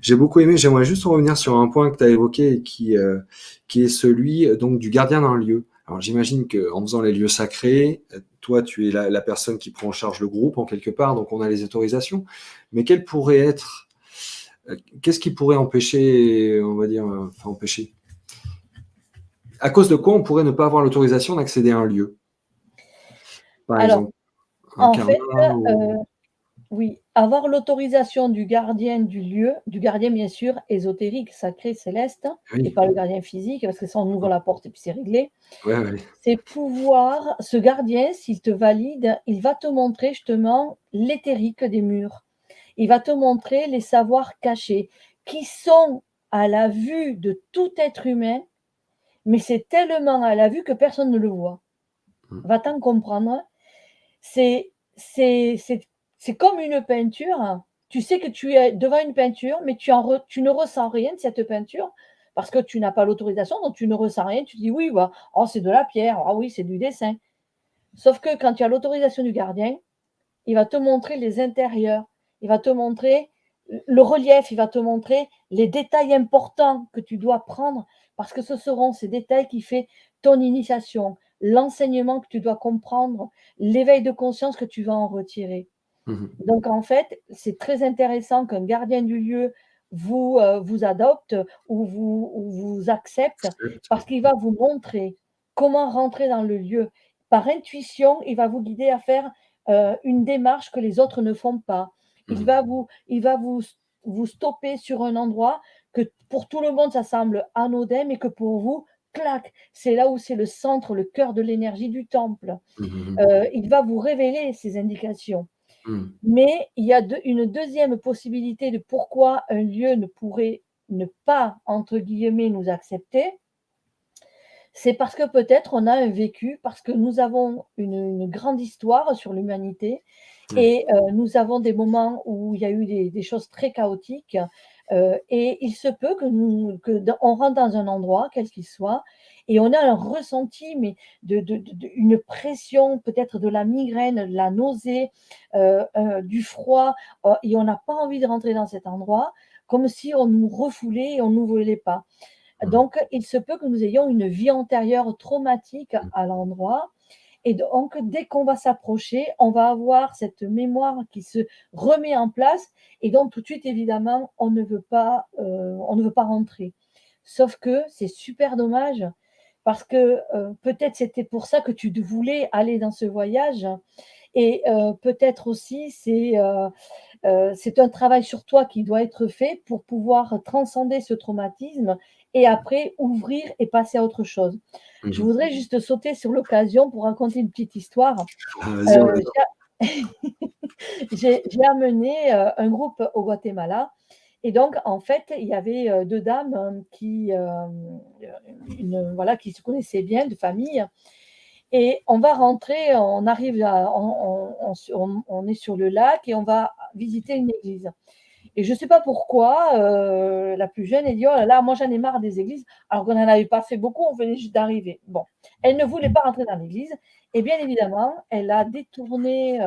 J'ai beaucoup aimé. J'aimerais juste revenir sur un point que tu as évoqué et qui est celui donc du gardien d'un lieu. Alors j'imagine qu'en faisant les lieux sacrés, toi tu es la personne qui prend en charge le groupe en quelque part, donc on a les autorisations. Mais quel pourrait être, qu'est-ce qui pourrait empêcher, on va dire, enfin empêcher, à cause de quoi on pourrait ne pas avoir l'autorisation d'accéder à un lieu, par Alors, exemple un en karma fait, ou... oui, avoir l'autorisation du gardien du lieu, du gardien bien sûr ésotérique, sacré, céleste et Oui, pas le gardien physique parce que ça on ouvre la porte et puis c'est réglé. ouais, ouais. C'est pouvoir ce gardien, s'il te valide, il va te montrer justement l'éthérique des murs. Il va te montrer les savoirs cachés qui sont à la vue de tout être humain, mais c'est tellement à la vue que personne ne le voit. Mm, Va-t-en comprendre? C'est c'est c'est c'est comme une peinture. Tu sais que tu es devant une peinture, mais tu ne ressens rien de cette peinture parce que tu n'as pas l'autorisation, donc tu ne ressens rien. Tu dis: «Oui, bah, oh, c'est de la pierre. Ah oui, c'est du dessin». Sauf que quand tu as l'autorisation du gardien, il va te montrer les intérieurs, il va te montrer le relief, il va te montrer les détails importants que tu dois prendre parce que ce seront ces détails qui fait ton initiation, l'enseignement que tu dois comprendre, l'éveil de conscience que tu vas en retirer. mhm. Donc en fait, c'est très intéressant qu'un gardien du lieu vous adopte ou vous accepte parce qu'il va vous montrer comment rentrer dans le lieu. Par intuition, il va vous guider à faire, une démarche que les autres ne font pas. Mhm. Il va vous stopper sur un endroit que pour tout le monde ça semble anodin, mais que pour vous, clac, c'est là où c'est le centre, le cœur de l'énergie du temple. Mhm. Il va vous révéler ces indications. Mhm. Mais il y a une deuxième possibilité de pourquoi un lieu ne pourrait ne pas, entre guillemets, «nous accepter», c'est parce que peut-être on a un vécu, parce que nous avons une grande histoire sur l'humanité Ouais. et nous avons des moments où il y a eu des choses très chaotiques, et il se peut que dans on rentre dans un endroit, quel qu'il soit et on a un ressenti, mais une pression, peut-être de la migraine, de la nausée, du froid, et on n'a pas envie de rentrer dans cet endroit, comme si on nous refoulait et on nous voulait pas. Mhm. Donc il se peut que nous ayons une vie antérieure traumatique à l'endroit et donc, dès qu'on va s'approcher, on va avoir cette mémoire qui se remet en place et donc tout de suite, évidemment, on ne veut pas rentrer. Sauf que c'est super dommage parce que, peut-être c'était pour ça que tu voulais aller dans ce voyage et peut-être aussi c'est un travail sur toi qui doit être fait pour pouvoir transcender ce traumatisme et après ouvrir et passer à autre chose. Je Mmh. voudrais juste sauter sur l'occasion pour raconter une petite histoire. Ah, vas-y, on Heu, attend. j'ai amené, un groupe au Guatemala et donc en fait, il y avait, 2 dames, qui, une voilà, qui se connaissaient bien de famille et on va rentrer, on arrive à on est sur le lac et on va visiter une église et je ne sais pas pourquoi, la plus jeune, elle dit: «Oh là là, moi j'en ai marre des églises», alors qu'on n'en avait pas fait beaucoup, on venait juste d'arriver. Bon, elle ne voulait pas rentrer dans l'église et bien évidemment, elle a détourné,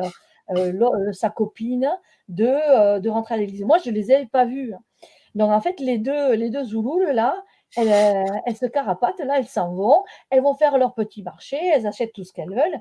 sa copine de rentrer à l'église. Moi, je les avais pas vus, hein. Donc en fait, les deux Zoulous là, elles se carapatent là, elles s'en vont, elles vont faire leur petit marché, elles achètent tout ce qu'elles veulent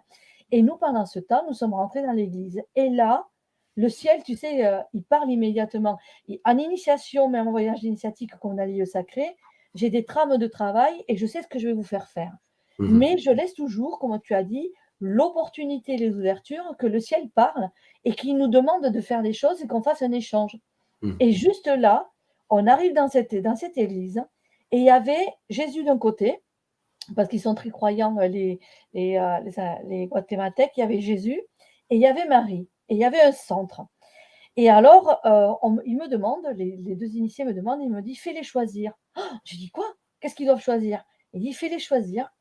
et nous, pendant ce temps, nous sommes rentrés dans l'église et là, le ciel, tu sais, il parle immédiatement. Et en initiation, même en voyage d'initiatique comme dans les lieux sacrés, j'ai des trames de travail et je sais ce que je vais vous faire faire. Mmh. Mais je laisse toujours, comme tu as dit, l'opportunité, les ouvertures, que le ciel parle et qu'il nous demande de faire des choses et qu'on fasse un échange. Mmh. Et juste là, on arrive dans cette église et il y avait Jésus d'un côté, parce qu'ils sont très croyants, les Guatémaltèques, il y avait Jésus et il y avait Marie et il y avait un centre. Et alors, ils me demandent, les 2 initiés me demandent, il me dit: «Fais-les choisir». Je dis: «Quoi? Qu'est-ce qu'ils doivent choisir?» Il dit: «Fais-les choisir,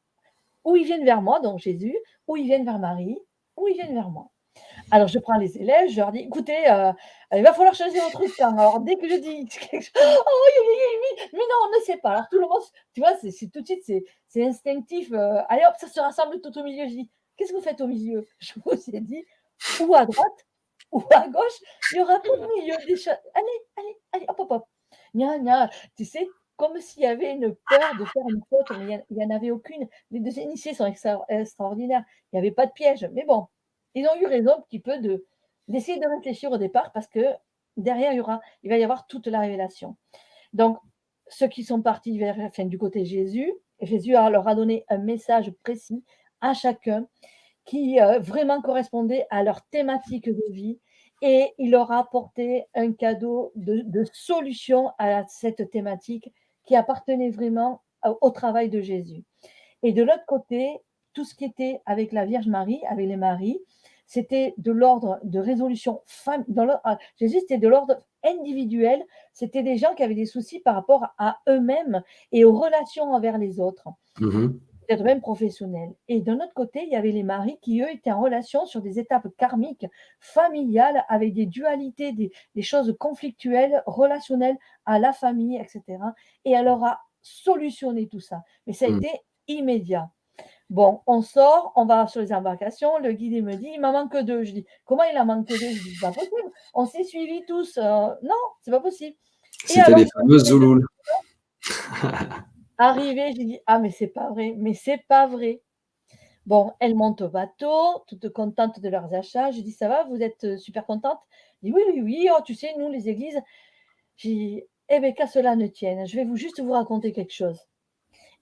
ou ils viennent vers moi», donc Jésus, ou ils viennent vers Marie, ou ils viennent vers moi. Alors je prends les élèves, je leur dis: «Écoutez, il va falloir choisir votre camp». Alors dès que je dis quelque chose: «Oh oui, oui, oui, oui, mais non, on ne sait pas». Alors tout le monde, tu vois, c'est tout de suite, c'est instinctif, allez hop, ça se rassemble tout au milieu. Je dis: «Qu'est-ce que vous faites au milieu?» Je vous ai dit: «Ou à droite ou à gauche, il y aura pas de milieu des choses. Allez, allez, allez, hop, hop, hop». Gna, gna, tu sais, comme s'il y avait une peur de faire une faute, mais il y en avait aucune. Les 2 initiés sont extraordinaires. Il y avait pas de piège, mais bon, ils ont eu raison un petit peu d'essayer de réfléchir au départ parce que derrière, il va y avoir toute la révélation. Donc, ceux qui sont partis vers, enfin, du côté Jésus, Jésus leur a donné un message précis à chacun qui vraiment correspondait à leur thématique de vie et il leur a apporté un cadeau de solution à cette thématique qui appartenait vraiment au travail de Jésus. Et de l'autre côté, tout ce qui était avec la Vierge Marie, avec les Maries, c'était de l'ordre de résolution Jésus, c'était de l'ordre individuel. C'était des gens qui avaient des soucis par rapport à eux-mêmes et aux relations envers les autres, Mmh. peut-être même professionnelles. Et d'un autre côté, il y avait les maris qui, eux, étaient en relation sur des étapes karmiques, familiales, avec des dualités, des choses conflictuelles, relationnelles à la famille, etc. Et elle leur a solutionné tout ça. Mais ça a Mmh. été immédiat. Bon, on sort, on va sur les embarcations, le guide il me dit: «Il m'en manque 2». Je dis: «Comment il en manque 2?» Je dis: «C'est pas possible, on s'est suivis tous, non, c'est pas possible». Et C'était alors les une fois que fameux les 2 Zoulous. arrivés, j'ai dit: «Ah mais c'est pas vrai, mais c'est pas vrai». Bon, elles montent au bateau, toutes contentes de leurs achats. Je dis: «Ça va, vous êtes, super contentes?» Elle dit: «Oui, oui, oui, oh tu sais, nous les églises». J'ai dit: «Eh beh, qu'à cela ne tienne, je vais juste vous raconter quelque chose».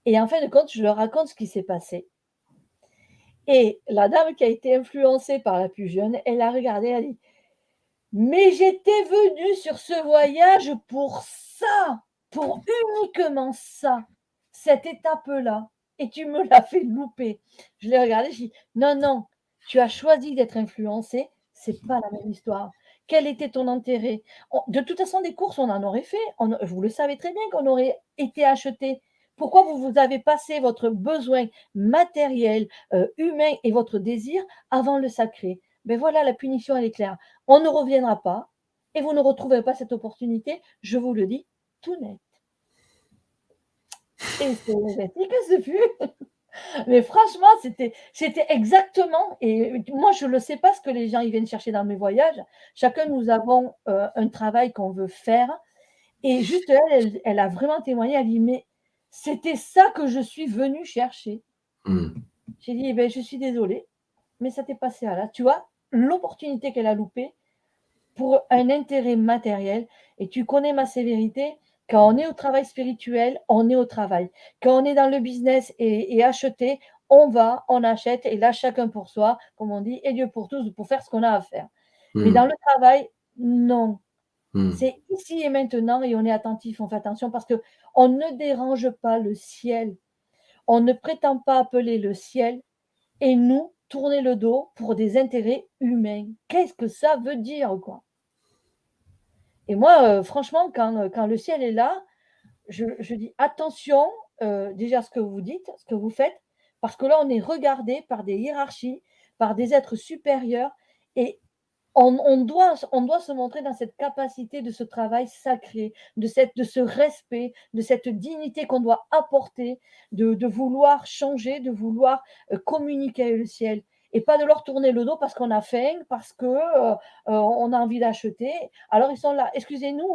Et en fin de compte, je leur raconte ce qui s'est passé. Et la dame qui a été influencée par la plus jeune, elle a regardé, elle a dit: «Mais j'étais venue sur ce voyage pour ça, pour uniquement ça, cette étape-là, et tu me l'as fait louper». Je l'ai regardée, j'ai dit: «Non, non, tu as choisi d'être influencée, c'est pas la même histoire. Quel était ton intérêt?» De toute façon, des courses, on en aurait fait, vous le savez très bien qu'on aurait été achetés. Pourquoi vous avez passé votre besoin matériel, humain et votre désir avant le sacré? Ben voilà, la punition, elle est claire. On ne reviendra pas et vous ne retrouverez pas cette opportunité, je vous le dis tout net. Et c'est ainsi que ce fut. Mais franchement, c'était exactement, et moi je ne sais pas ce que les gens ils viennent chercher dans mes voyages. Chacun nous avons, un travail qu'on veut faire et juste elle a vraiment témoigné, elle dit: «Mais c'était ça que je suis venue chercher». Mmh. J'ai dit: «Eh beh, je suis désolée, mais ça t'est passé à là». Tu vois? L'opportunité qu'elle a loupée pour un intérêt matériel, et tu connais ma sévérité, quand on est au travail spirituel, on est au travail. Quand on est dans le business et acheter, on va, on achète et là chacun pour soi, comme on dit, et Dieu pour tous, pour faire ce qu'on a à faire. Mais dans Mmh. le travail, non. C'est ici et maintenant et on est attentif, on fait attention parce qu'on ne dérange pas le ciel. On ne prétend pas appeler le ciel et nous tourner le dos pour des intérêts humains. Qu'est-ce que ça veut dire, quoi? Et moi, franchement, quand le ciel est là, je dis attention, déjà à ce que vous dites, ce que vous faites, parce que là, on est regardé par des hiérarchies, par des êtres supérieurs et on doit se montrer dans cette capacité de ce travail sacré, de ce respect, de cette dignité qu'on doit apporter, de vouloir changer, de vouloir communiquer avec le ciel. Et pas de leur tourner le dos parce qu'on a faim, parce qu'on a envie d'acheter. Alors ils sont là. Excusez-nous,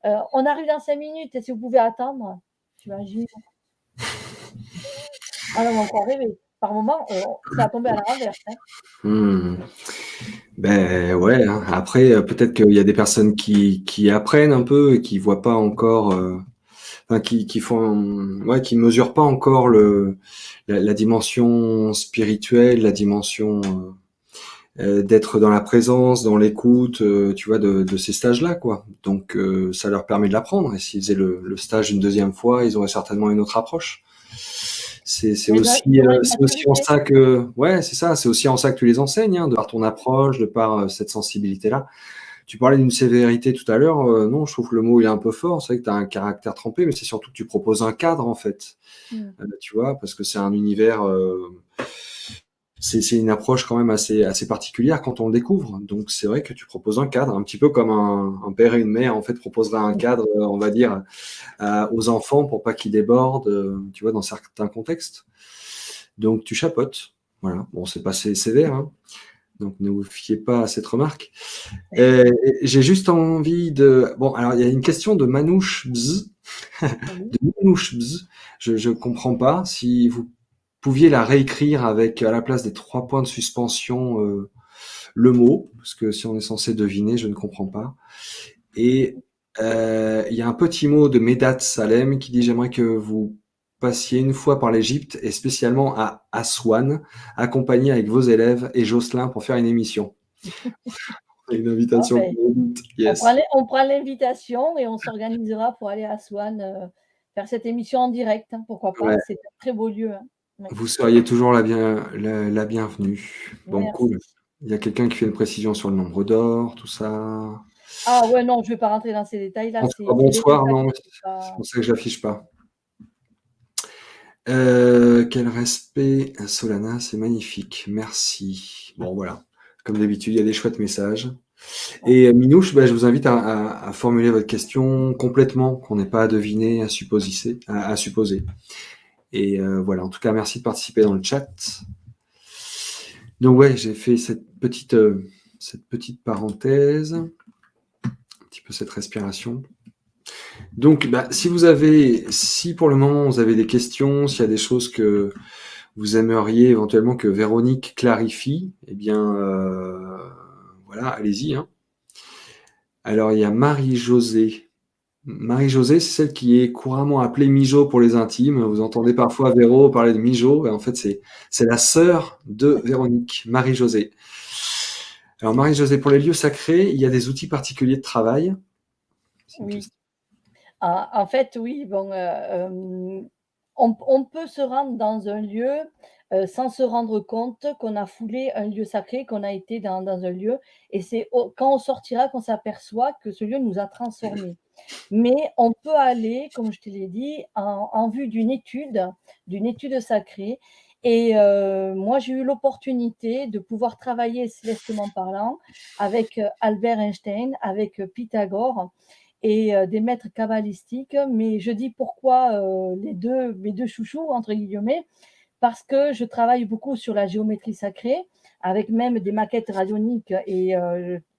on arrive dans 5 minutes. Est-ce que vous pouvez attendre? Tu imagines? Ah non, mais on croit rêver. Par moment, ça a tombé à la renverse. Hein. Mmh. Ben ouais, hein. Après, peut-être qu'il y a des personnes qui apprennent un peu et qui voient pas encore, enfin qui font, ouais, qui mesurent pas encore la dimension spirituelle, la dimension d'être dans la présence, dans l'écoute, tu vois, de ces stages-là, quoi. Donc ça leur permet de l'apprendre. Et s'ils faisaient le stage une deuxième fois, ils auraient certainement une autre approche. C'est aussi, Ils auraient une c'est aussi en maturité. ça que, ouais, c'est ça, c'est aussi en ça que tu les enseignes, hein, de par ton approche, de par cette sensibilité-là. Tu parlais d'une sévérité tout à l'heure, non, je trouve que le mot il est un peu fort, c'est vrai que tu as un caractère trempé, mais c'est surtout que tu proposes un cadre en fait, Mm. tu vois, parce que c'est un univers, c'est une approche quand même assez particulière quand on le découvre. Donc c'est vrai que tu proposes un cadre, un petit peu comme un père et une mère en fait proposeraient un cadre, on va dire, aux enfants pour pas qu'ils débordent, tu vois, dans certains contextes. Donc tu chapeautes. Voilà. Bon, c'est pas sévère, hein. Donc ne vous fiez pas à cette remarque. J'ai juste envie de. Bon, alors il y a une question de Manouche Bzz. Oui. De Manouche Bzz. Je comprends pas. Si vous pouviez la réécrire avec à la place des 3 points de suspension le mot, parce que si on est censé deviner, je ne comprends pas. Et il y a un petit mot de Medat Salem qui dit j'aimerais que vous passiez une fois par l'Égypte et spécialement à Aswan, accompagné avec vos élèves et Jocelyn pour faire une émission. Une Ah, invitation ben, pour août. Yes. on prend l'invitation et on s'organisera pour aller à Swan faire cette émission en direct. Hein, pourquoi pas? Ouais. C'est un très beau lieu. Hein. Ouais. Vous seriez toujours la bienvenue. Bon, cool. Merci. Il y a quelqu'un qui fait une précision sur le nombre d'or, tout ça. Ah ouais, non, je ne vais pas rentrer dans ces détails-là. Bonsoir, C'est des bonsoir, détails. non, C'est c'est pas- pour ça que je l'affiche pas. Quel respect, Solana, c'est magnifique. Merci. Bon, voilà. Comme d'habitude, il y a des chouettes messages. Et Minouche, bah, je vous invite à formuler votre question complètement, qu'on n'ait pas à deviner, à supposer. Et voilà, en tout cas, merci de participer dans le chat. Donc ouais, j'ai fait cette petite parenthèse, un petit peu cette respiration. Donc, bah, si pour le moment vous avez des questions, s'il y a des choses que vous aimeriez éventuellement que Véronique clarifie, eh bien, voilà, allez-y, hein. Alors, il y a Marie-Josée. Marie-Josée, c'est celle qui est couramment appelée Mijo pour les intimes. Vous entendez parfois Véro parler de Mijo, et en fait, c'est la sœur de Véronique, Marie-Josée. Alors, Marie-Josée, pour les lieux sacrés, il y a des outils particuliers de travail. C'est une Oui. question. Ah, en fait, oui. Bon, on peut se rendre dans un lieu sans se rendre compte qu'on a foulé un lieu sacré, qu'on a été dans un lieu. Et c'est quand on sortira qu'on s'aperçoit que ce lieu nous a transformés. Mais on peut aller, comme je te l'ai dit, en vue d'une étude sacrée. Et moi, j'ai eu l'opportunité de pouvoir travailler célestement parlant avec Albert Einstein, avec Pythagore et des maîtres kabbalistiques. Mais je dis pourquoi mes deux chouchous, entre guillemets, parce que je travaille beaucoup sur la géométrie sacrée, avec même des maquettes radioniques. Et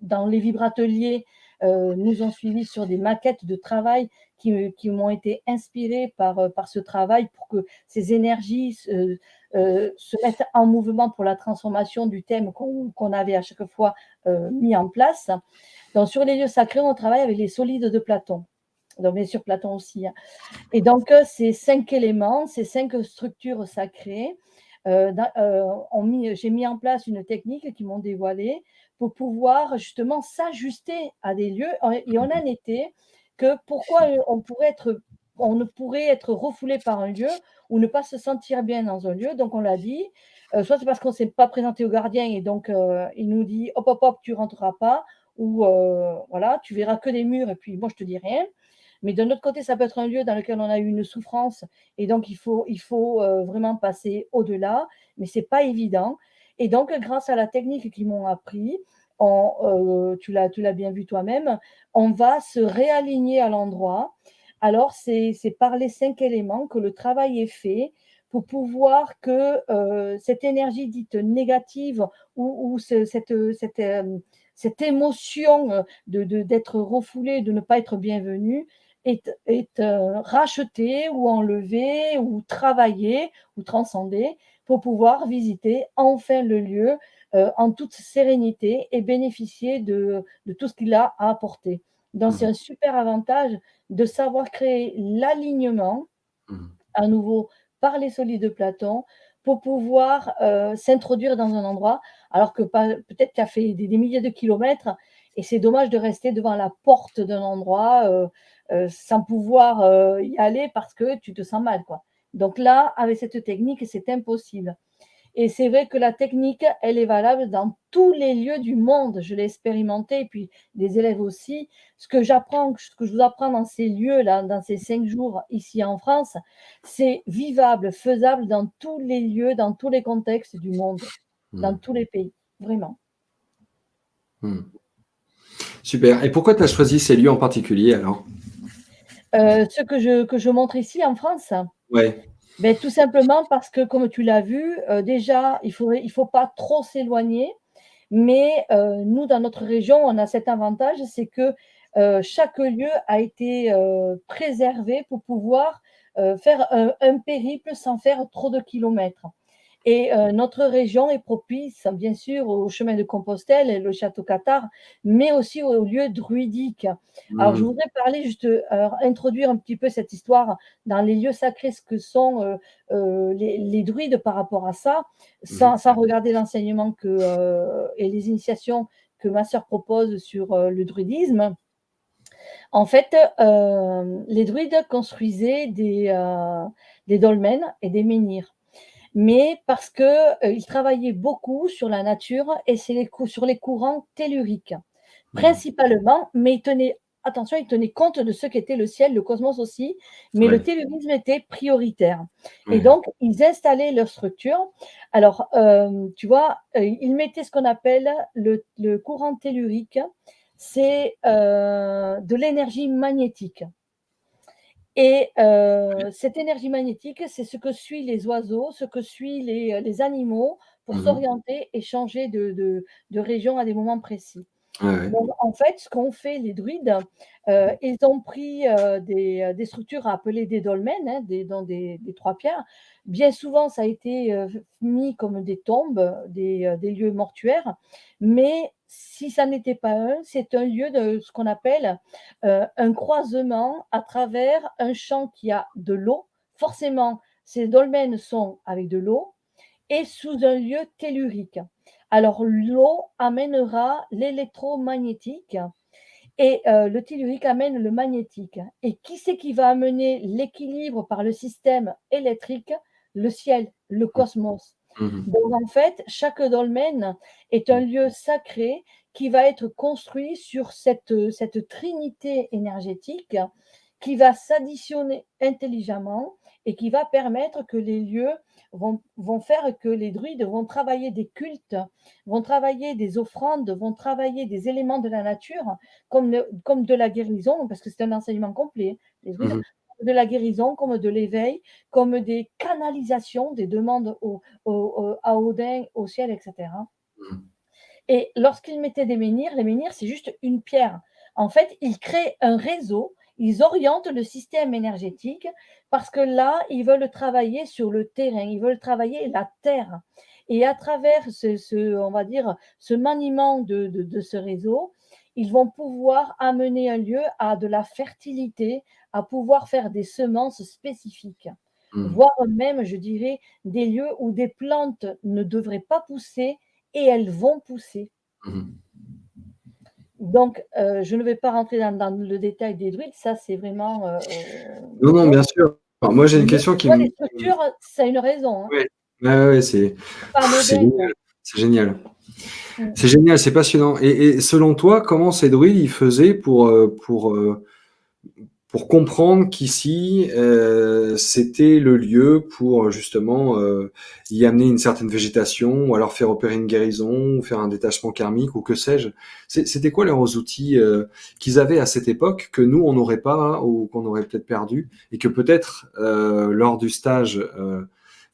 dans les vibrateliers, nous ont suivis sur des maquettes de travail qui m'ont été inspirées par ce travail pour que ces énergies se mettent en mouvement pour la transformation du thème qu'on avait à chaque fois mis en place. Donc, sur les lieux sacrés, on travaille avec les solides de Platon. Donc, bien sûr, Platon aussi. Hein. Et donc, ces 5 éléments, ces 5 structures sacrées, j'ai mis en place une technique qu'ils m'ont dévoilée pour pouvoir justement s'ajuster à des lieux. Et on en était que pourquoi on ne pourrait être refoulé par un lieu ou ne pas se sentir bien dans un lieu. Donc on l'a dit, soit c'est parce qu'on ne s'est pas présenté au gardien et donc il nous dit hop, hop, hop, tu rentreras pas, ou voilà, tu verras que des murs et puis moi je te dis rien. Mais d'un autre côté, ça peut être un lieu dans lequel on a eu une souffrance et donc il faut vraiment passer au-delà, mais c'est pas évident. Et donc, grâce à la technique qu'ils m'ont appris, tu l'as bien vu toi-même, on va se réaligner à l'endroit. Alors, c'est par les 5 éléments que le travail est fait pour pouvoir que cette énergie dite négative ou cette émotion d'être refoulé, de ne pas être bienvenu, est rachetée ou enlevée ou travaillée ou transcendée pour pouvoir visiter enfin le lieu en toute sérénité et bénéficier de tout ce qu'il a à apporter. Donc, c'est Mmh. un super avantage de savoir créer l'alignement, Mmh. à nouveau par les solides de Platon, pour pouvoir s'introduire dans un endroit, alors que peut-être tu as fait des milliers de kilomètres et c'est dommage de rester devant la porte d'un endroit sans pouvoir y aller parce que tu te sens mal, quoi. Donc là, avec cette technique, c'est impossible. Et c'est vrai que la technique, elle est valable dans tous les lieux du monde. Je l'ai expérimenté, et puis des élèves aussi. Ce que je vous apprends dans ces lieux-là, dans ces 5 jours ici en France, c'est vivable, faisable dans tous les lieux, dans tous les contextes du monde, dans Mmh. tous les pays, vraiment. Mmh. Super. Et pourquoi tu as choisi ces lieux en particulier alors? Ce que je montre ici en France, Ouais. ben tout simplement parce que, comme tu l'as vu, déjà, il faut pas trop s'éloigner. Mais nous, dans notre région, on a cet avantage, c'est que chaque lieu a été préservé pour pouvoir faire un périple sans faire trop de kilomètres. Et notre région est propice, bien sûr, au chemin de Compostelle et le château Cathare, mais aussi aux lieux druidiques. Alors, je Mmh. voudrais parler juste, introduire un petit peu cette histoire dans les lieux sacrés, ce que sont les druides par rapport à ça, Mmh. sans regarder l'enseignement et les initiations que ma sœur propose sur le druidisme. En fait, les druides construisaient des dolmens et des menhirs, mais parce que, ils travaillaient beaucoup sur la nature et c'est sur les courants telluriques, Mmh. principalement, mais ils tenaient compte de ce qu'était le ciel, le cosmos aussi, mais le Ouais. tellurisme était prioritaire et Ouais. donc ils installaient leur structure. Alors, tu vois, ils mettaient ce qu'on appelle le courant tellurique, c'est, de l'énergie magnétique. Et cette énergie magnétique, c'est ce que suit les oiseaux, ce que suit les animaux pour Mmh. s'orienter et changer de région à des moments précis. Ouais, ouais. Donc en fait, ce qu'ont fait les druides, ils ont pris, des structures appelées des dolmens, hein, des 3 pierres. Bien souvent, ça a été, mis comme des tombes, des lieux mortuaires, mais si ça n'était pas c'est un lieu de ce qu'on appelle, un croisement à travers un champ qui a de l'eau. Forcément, ces dolmens sont avec de l'eau et sous un lieu tellurique. Alors l'eau amènera l'électromagnétique et le tellurique amène le magnétique. Et qui c'est qui va amener l'équilibre par le système électrique? Le ciel, le Mmh. cosmos. Mmh. Donc en fait, chaque dolmen est un lieu sacré qui va être construit sur cette trinité énergétique qui va s'additionner intelligemment et qui va permettre que les lieux vont faire que les druides vont travailler des cultes, vont travailler des offrandes, vont travailler des éléments de la nature comme de la guérison, parce que c'est un enseignement complet, les druides, Mmh. de la guérison, comme de l'éveil, comme des canalisations, des demandes à Odin, au ciel, etc. Mmh. Et lorsqu'ils mettaient des menhirs, les menhirs, c'est juste une pierre. En fait, ils créent un réseau, ils orientent le système énergétique parce que là, ils veulent travailler sur le terrain, ils veulent travailler la terre. Et à travers on va dire, ce maniement de ce réseau, ils vont pouvoir amener un lieu à de la fertilité, à pouvoir faire des semences spécifiques, Mmh. voire même, je dirais, des lieux où des plantes ne devraient pas pousser et elles vont pousser. Mmh. Donc, je ne vais pas rentrer dans le détail des druides, ça c'est vraiment, Non, autre non, chose. bien sûr. Alors moi, j'ai une Mais question tu vois, les structures, ça a une raison, hein. ouais, ouais, ouais, C'est pas c'est anodin, quoi. génial, c'est génial. Mmh. C'est génial, c'est passionnant. Et selon toi, comment ces druides ils faisaient pour comprendre qu'ici, c'était le lieu pour justement y amener une certaine végétation, ou alors faire opérer une guérison, ou faire un détachement karmique, ou que sais-je. C'était quoi leurs outils qu'ils avaient à cette époque que nous, on n'aurait pas, ou qu'on aurait peut-être perdu, et que peut-être lors du stage,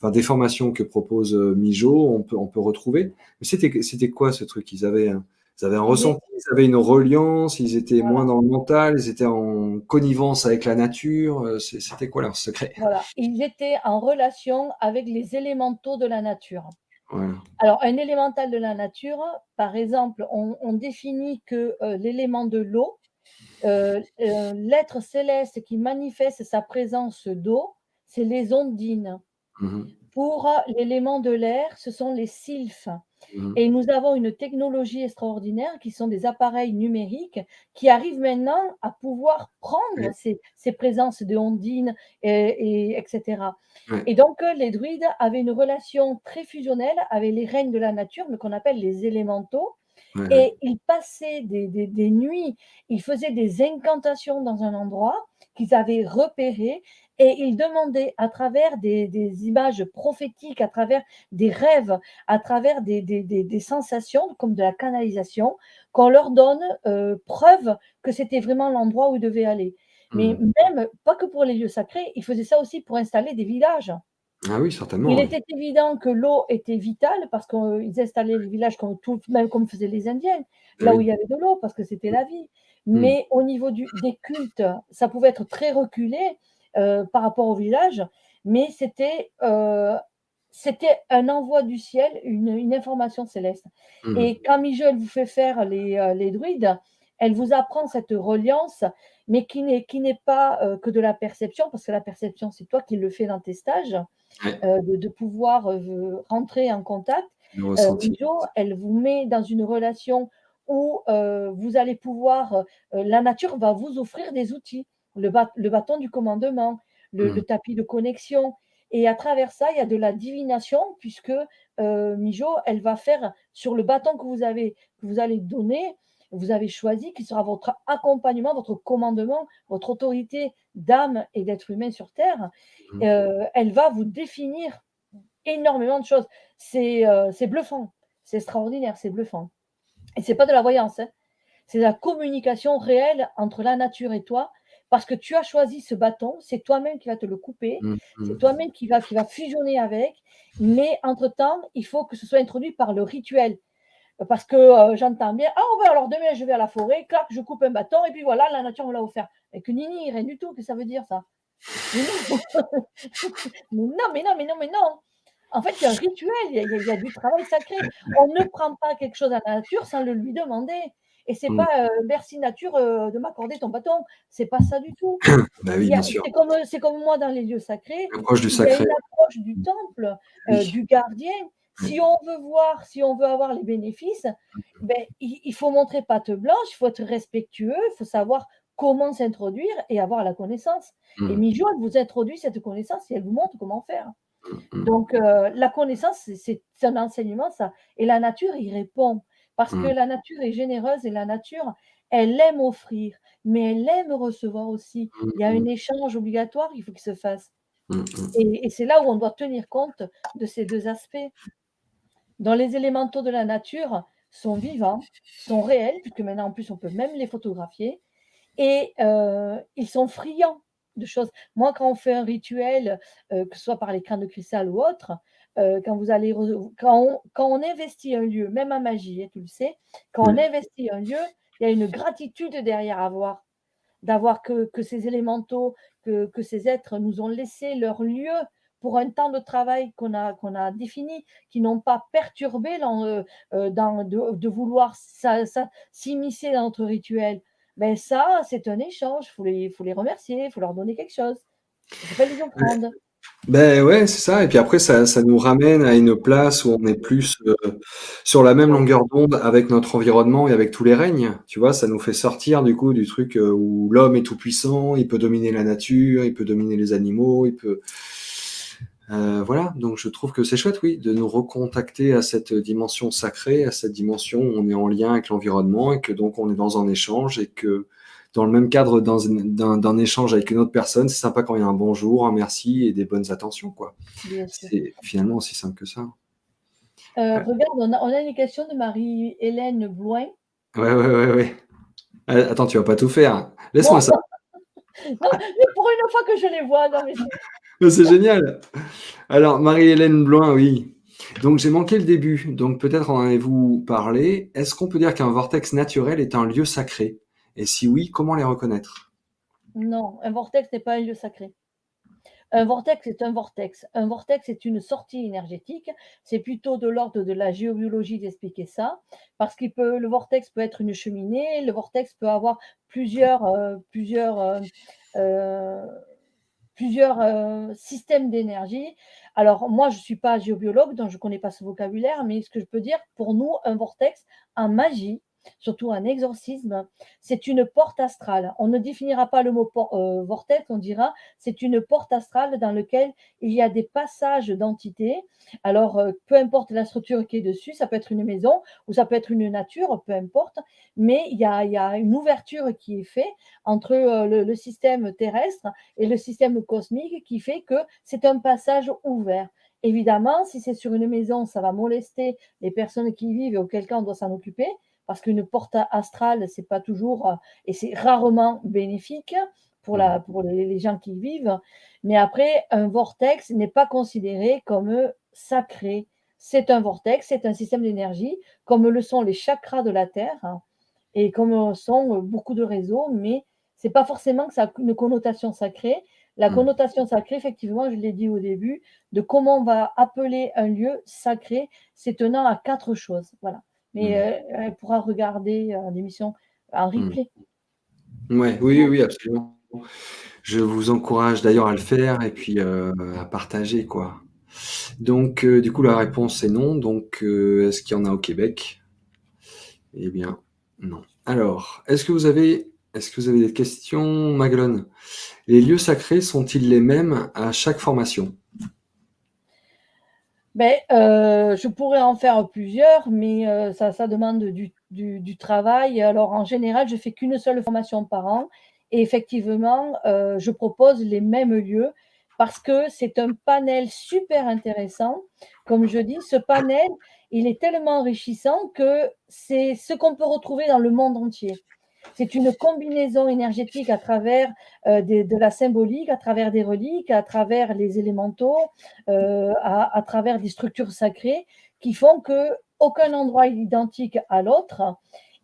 enfin des formations que propose Mijo, on peut retrouver. Mais c'était quoi ce truc? Ils avaient un Il est ressenti, ils avaient une reliance, ils étaient moins Voilà, dans le mental, ils étaient en connivence avec la nature. C'était quoi leur secret? voilà. Ils étaient en relation avec les élémentaux de la nature. Voilà. Alors, un élémental de la nature, par exemple, on définit que, l'élément de l'eau, l'être céleste qui manifeste sa présence d'eau, c'est les ondines. Mhm, Pour l'élément de l'air, ce sont les sylphes. mhm. Et nous avons une technologie extraordinaire qui sont des appareils numériques qui arrivent maintenant à pouvoir prendre Ouais, ces présences de ondines etc. ouais, Et donc, les druides avaient une relation très fusionnelle avec les règnes de la nature, mais qu'on appelle les élémentaux. ouais, ouais. Et ils passaient des nuits, ils faisaient des incantations dans un endroit qu'ils avaient repéré et ils demandaient à travers des images prophétiques, à travers des rêves, à travers des sensations comme de la canalisation, qu'on leur donne preuve que c'était vraiment l'endroit où ils devaient aller. Mais Mhm. même, pas que pour les lieux sacrés, ils faisaient ça aussi pour installer des villages. Ah oui, certainement, Il oui. était évident que l'eau était vitale parce qu'ils installaient les villages comme tout, même comme faisaient les Indiens, Ah là où oui. il y avait de l'eau, parce que c'était la vie. Mhm. Mais au niveau des cultes, ça pouvait être très reculé par rapport au village, mais c'était un envoi du ciel, une information céleste. Mhm. Et quand Mijel vous fait faire les druides, elle vous apprend cette reliance, mais qui n'est pas que de la perception, parce que la perception, c'est toi qui le fais dans tes stages, Ouais, de pouvoir, rentrer en contact. le ressenti. Mijo, elle vous met dans une relation où, vous allez pouvoir, la nature va vous offrir des outils. Le bâton du commandement, le Mhm. tapis de connexion et à travers ça, il y a de la divination puisque, Mijo, elle va faire sur le bâton que vous allez donner, vous avez choisi, qui sera votre accompagnement, votre commandement, votre autorité d'âme et d'être humain sur terre. Mhm. Elle va vous définir énormément de choses. C'est bluffant, c'est extraordinaire, c'est bluffant et c'est pas de la voyance, hein. C'est de la communication réelle entre la nature et toi, parce que tu as choisi ce bâton, c'est toi-même qui vas te le couper, Mhm. c'est Mhm. toi-même qui va fusionner avec, mais entre temps, il faut que ce soit introduit par le rituel. Parce que, j'entends bien: «Ah ouais, alors demain je vais à la forêt, clac, je coupe un bâton et puis voilà, la nature me l'a offert». Et que nini, rien du tout, qu'est-ce que ça veut dire ça? Mais non! Mais non, mais non, mais non, mais non! En fait, il y a un rituel, il y a du travail sacré. On ne prend pas quelque chose à la nature sans le lui demander et c'est Mhm. pas, «Merci nature, de m'accorder ton bâton». C'est pas ça du tout. Bah Il oui, y a bien sûr. c'est comme moi dans les lieux sacrés, Approche du il y a sacré. une approche du temple, Oui. du gardien. Oui. Si on veut avoir les bénéfices, beh, il faut montrer patte blanche, il faut être respectueux, il faut savoir comment s'introduire et avoir la connaissance. Et Mhm. Mijo, elle vous introduit cette connaissance et elle vous montre comment faire. Mhm. Donc, la connaissance, c'est un enseignement, ça. Et la nature y répond parce que Mhm. la nature est généreuse et la nature, elle aime offrir, mais elle aime recevoir aussi. Il y a un Mhm. échange obligatoire, il faut qu'il se fasse. Mhm. Et c'est là où on doit tenir compte de ces 2 aspects. Dans les élémentaux de la nature sont vivants, sont réels, puisque maintenant en plus on peut même les photographier et ils sont friands de choses. Moi, quand on fait un rituel, que ce soit par les crânes de cristal ou autre, quand vous allez re quand on investit un lieu, même en magie, hein, tu le sais, quand on Mhm. investit un lieu, il y a une gratitude derrière à avoir. D'avoir que ces élémentaux, que ces êtres nous ont laissé leur lieu pour un temps de travail qu'on a défini, qui n'ont pas perturbé dans de vouloir s'immiscer dans notre rituel. Ben ça, c'est un échange, faut les remercier, il faut leur donner quelque chose. Ça s'appelle des offrandes. Ben ouais, c'est ça. Et puis après, ça nous ramène à une place où on est plus sur la même longueur d'onde avec notre environnement et avec tous les règnes. Tu vois, ça nous fait sortir du coup du truc où l'homme est tout puissant, il peut dominer la nature, il peut dominer les animaux, il peut. Voilà. Donc je trouve que c'est chouette, oui, de nous recontacter à cette dimension sacrée, à cette dimension où on est en lien avec l'environnement et que donc on est dans un échange et que dans le même cadre d'un échange avec une autre personne, c'est sympa quand il y a un bonjour, un merci et des bonnes attentions, quoi. Bien sûr. C'est finalement aussi simple que ça. Ouais, Regarde, on a une question de Marie-Hélène Bloin. ouais, ouais, ouais, ouais. Attends, tu vas pas tout faire. Laisse-moi Non, ça. non, mais pour une fois que je les vois, non, mais C'est génial. Alors, Marie-Hélène Bloin, oui. Donc, j'ai manqué le début. Donc, peut-être en avez-vous parlé. Est-ce qu'on peut dire qu'un vortex naturel est un lieu sacré? Et si oui, comment les reconnaître? non, un vortex n'est pas un lieu sacré. Un vortex est un vortex. Un vortex est une sortie énergétique. C'est plutôt de l'ordre de la géobiologie d'expliquer ça, parce le vortex peut être une cheminée, le vortex peut avoir euh, plusieurs systèmes d'énergie. Alors, moi, je ne suis pas géobiologue, donc je ne connais pas ce vocabulaire, mais ce que je peux dire, pour nous, un vortex, en magie, surtout un exorcisme, c'est une porte astrale. On ne définira pas le mot vortex, on dira c'est une porte astrale dans laquelle il y a des passages d'entités. Alors, peu importe la structure qui est dessus, ça peut être une maison ou ça peut être une nature, peu importe, mais il y a une ouverture qui est faite entre le système terrestre et le système cosmique qui fait que c'est un passage ouvert. Évidemment, si c'est sur une maison, ça va molester les personnes qui y vivent, auquel cas on doit s'en occuper, parce qu'une porte astrale, c'est pas toujours, et c'est rarement bénéfique Mhm. pour les gens qui y vivent. Mais après, un vortex n'est pas considéré comme sacré. C'est un vortex, c'est un système d'énergie, comme le sont les chakras de la Terre, hein, et comme sont beaucoup de réseaux, mais c'est pas forcément que ça a une connotation sacrée. La Mhm. connotation sacrée, effectivement, je l'ai dit au début, de comment on va appeler un lieu sacré, c'est tenant à 4 choses. Voilà. Mais Mhm. elle pourra regarder l'émission en Mhm. replay. Ouais, oui, oui, absolument. Je vous encourage d'ailleurs à le faire et puis à partager, quoi. Donc, du coup, la réponse est non. Donc, est-ce qu'il y en a au Québec? Eh bien, non. Alors, est-ce que vous avez des questions, Maglone? Les lieux sacrés sont-ils les mêmes à chaque formation? Ben, je pourrais en faire plusieurs, mais ça demande du travail. Alors, en général, je fais qu'une seule formation par an et effectivement, je propose les mêmes lieux parce que c'est un panel super intéressant. Comme je dis, ce panel, il est tellement enrichissant que c'est ce qu'on peut retrouver dans le monde entier. C'est une combinaison énergétique à travers de la symbolique, à travers des reliques, à travers les élémentaux, à travers des structures sacrées qui font que aucun endroit est identique à l'autre.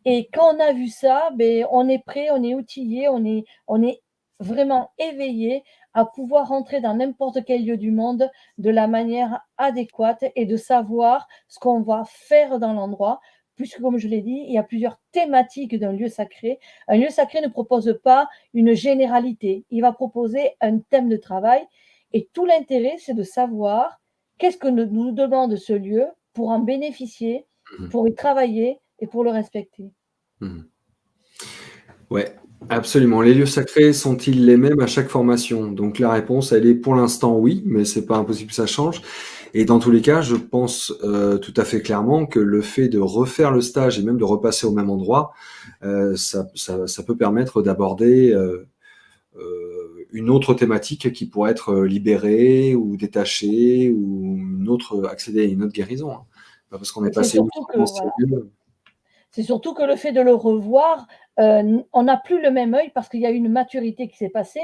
Et quand on a vu ça, ben, on est prêt, on est outillé, on est vraiment éveillé à pouvoir rentrer dans n'importe quel lieu du monde de la manière adéquate et de savoir ce qu'on va faire dans l'endroit. Puisque, comme je l'ai dit, il y a plusieurs thématiques d'un lieu sacré. Un lieu sacré ne propose pas une généralité. Il va proposer un thème de travail. Et tout l'intérêt, c'est de savoir qu'est-ce que nous demande ce lieu pour en bénéficier, Mhm. pour y travailler et pour le respecter. Mhm. Ouais, absolument. Les lieux sacrés sont-ils les mêmes à chaque formation? Donc la réponse, elle est pour l'instant oui, mais c'est pas impossible que ça change. Et dans tous les cas, je pense tout à fait clairement que le fait de refaire le stage et même de repasser au même endroit, ça peut permettre d'aborder une autre thématique qui pourrait être libérée ou détachée ou accéder à une autre guérison, hein. Pas parce qu'on est Et c'est passé une surtout fois que, dans ces voilà, lieux. c'est surtout que le fait de le revoir, on n'a plus le même œil parce qu'il y a une maturité qui s'est passée.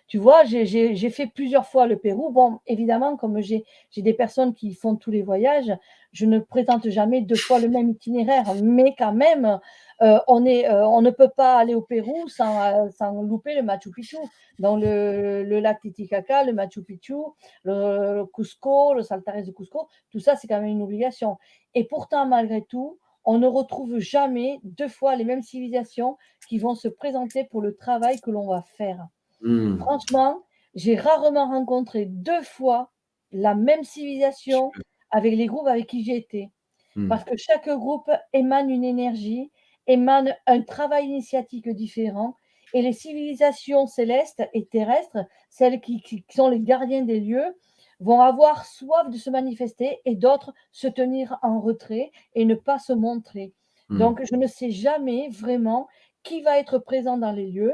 Tu vois, j'ai fait plusieurs fois le Pérou. Bon, évidemment, comme j'ai des personnes qui font tous les voyages, je ne présente jamais 2 fois le même itinéraire, mais quand même, on ne peut pas aller au Pérou sans louper le Machu Picchu. Dans le lac Titicaca, le Machu Picchu, le Cusco, le Saltares de Cusco, tout ça, c'est quand même une obligation. Et pourtant, malgré tout, on ne retrouve jamais 2 fois les mêmes civilisations qui vont se présenter pour le travail que l'on va faire. Hmm. Franchement, J'ai rarement rencontré 2 fois la même civilisation Super. avec les groupes avec qui j'ai été. Mmh. Parce que chaque groupe émane une énergie, émane un travail initiatique différent et les civilisations célestes et terrestres, celles qui sont les gardiens des lieux, vont avoir soif de se manifester et d'autres se tenir en retrait et ne pas se montrer. Mmh. Donc je ne sais jamais vraiment qui va être présent dans les lieux.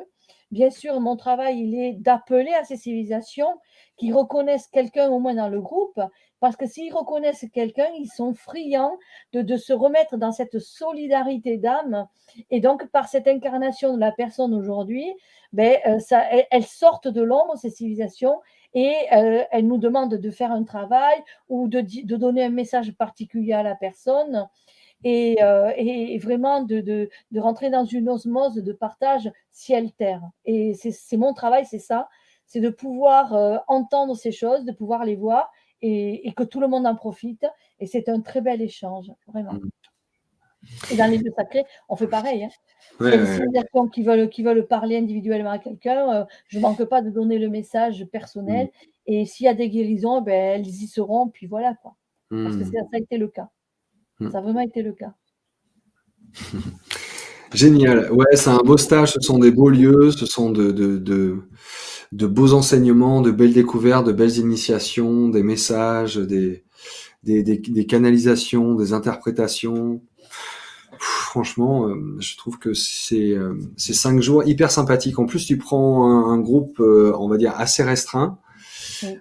Bien sûr, mon travail, il est d'appeler à ces civilisations qui reconnaissent quelqu'un au moins dans le groupe, parce que s'ils reconnaissent quelqu'un, ils sont friands de se remettre dans cette solidarité d'âme. Et donc, par cette incarnation de la personne aujourd'hui, ben, elles sortent de l'ombre, ces civilisations, et elles nous demandent de faire un travail ou de donner un message particulier à la personne et vraiment de rentrer dans une osmose de partage ciel-terre. Et c'est mon travail, c'est ça, c'est de pouvoir entendre ces choses, de pouvoir les voir et que tout le monde en profite. Et c'est un très bel échange, vraiment. Mmh. Et dans les lieux sacrés, on fait pareil, hein. Ouais, S'il y a des ouais, ouais. civilisations qui veulent parler individuellement à quelqu'un, je ne manque pas de donner le message Mmh. personnel. Et s'il y a des guérisons, ben, elles y seront, puis voilà quoi. Parce que Mmh. ça a été le cas. Mmh. Ça a vraiment été le cas. Génial. Ouais, c'est un beau stage, ce sont des beaux lieux, ce sont de beaux enseignements, de belles découvertes, de belles initiations, des messages, des canalisations, des interprétations. Franchement, je trouve que c'est 5 jours hyper sympathiques. En plus, tu prends un groupe, on va dire, assez restreint. Oui.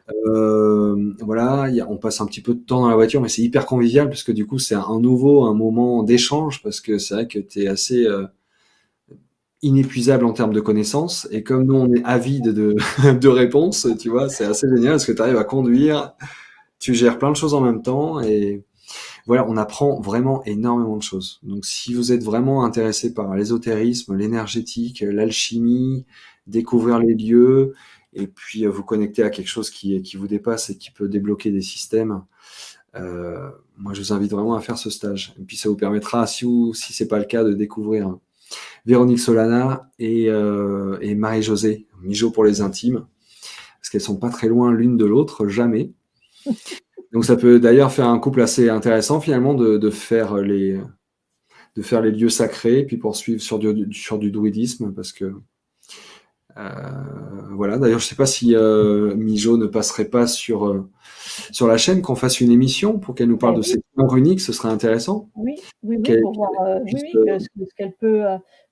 Voilà, on passe un petit peu de temps dans la voiture, mais c'est hyper convivial parce que du coup, c'est un moment d'échange parce que c'est vrai que tu es assez inépuisable en termes de connaissances. Et comme nous, on est avide de réponses, tu vois, c'est assez génial parce que tu arrives à conduire, tu gères plein de choses en même temps et voilà, on apprend vraiment énormément de choses. Donc, si vous êtes vraiment intéressé par l'ésotérisme, l'énergétique, l'alchimie, découvrir les lieux, et puis vous connecter à quelque chose qui vous dépasse et qui peut débloquer des systèmes, moi, je vous invite vraiment à faire ce stage. Et puis, ça vous permettra, si c'est pas le cas, de découvrir Véronique Solana et Marie-Josée, Mijo pour les intimes, parce qu'elles sont pas très loin l'une de l'autre, jamais. Donc ça peut d'ailleurs faire un couple assez intéressant finalement de faire les lieux sacrés, puis poursuivre sur du druidisme, parce que voilà. D'ailleurs, je sais pas si Mijo ne passerait pas sur la chaîne, qu'on fasse une émission pour qu'elle nous parle Ben de oui, ses plans runiques, ce serait intéressant. oui, oui, oui, Qu'elle pour voir, oui, juste, oui, que ce qu'elle peut,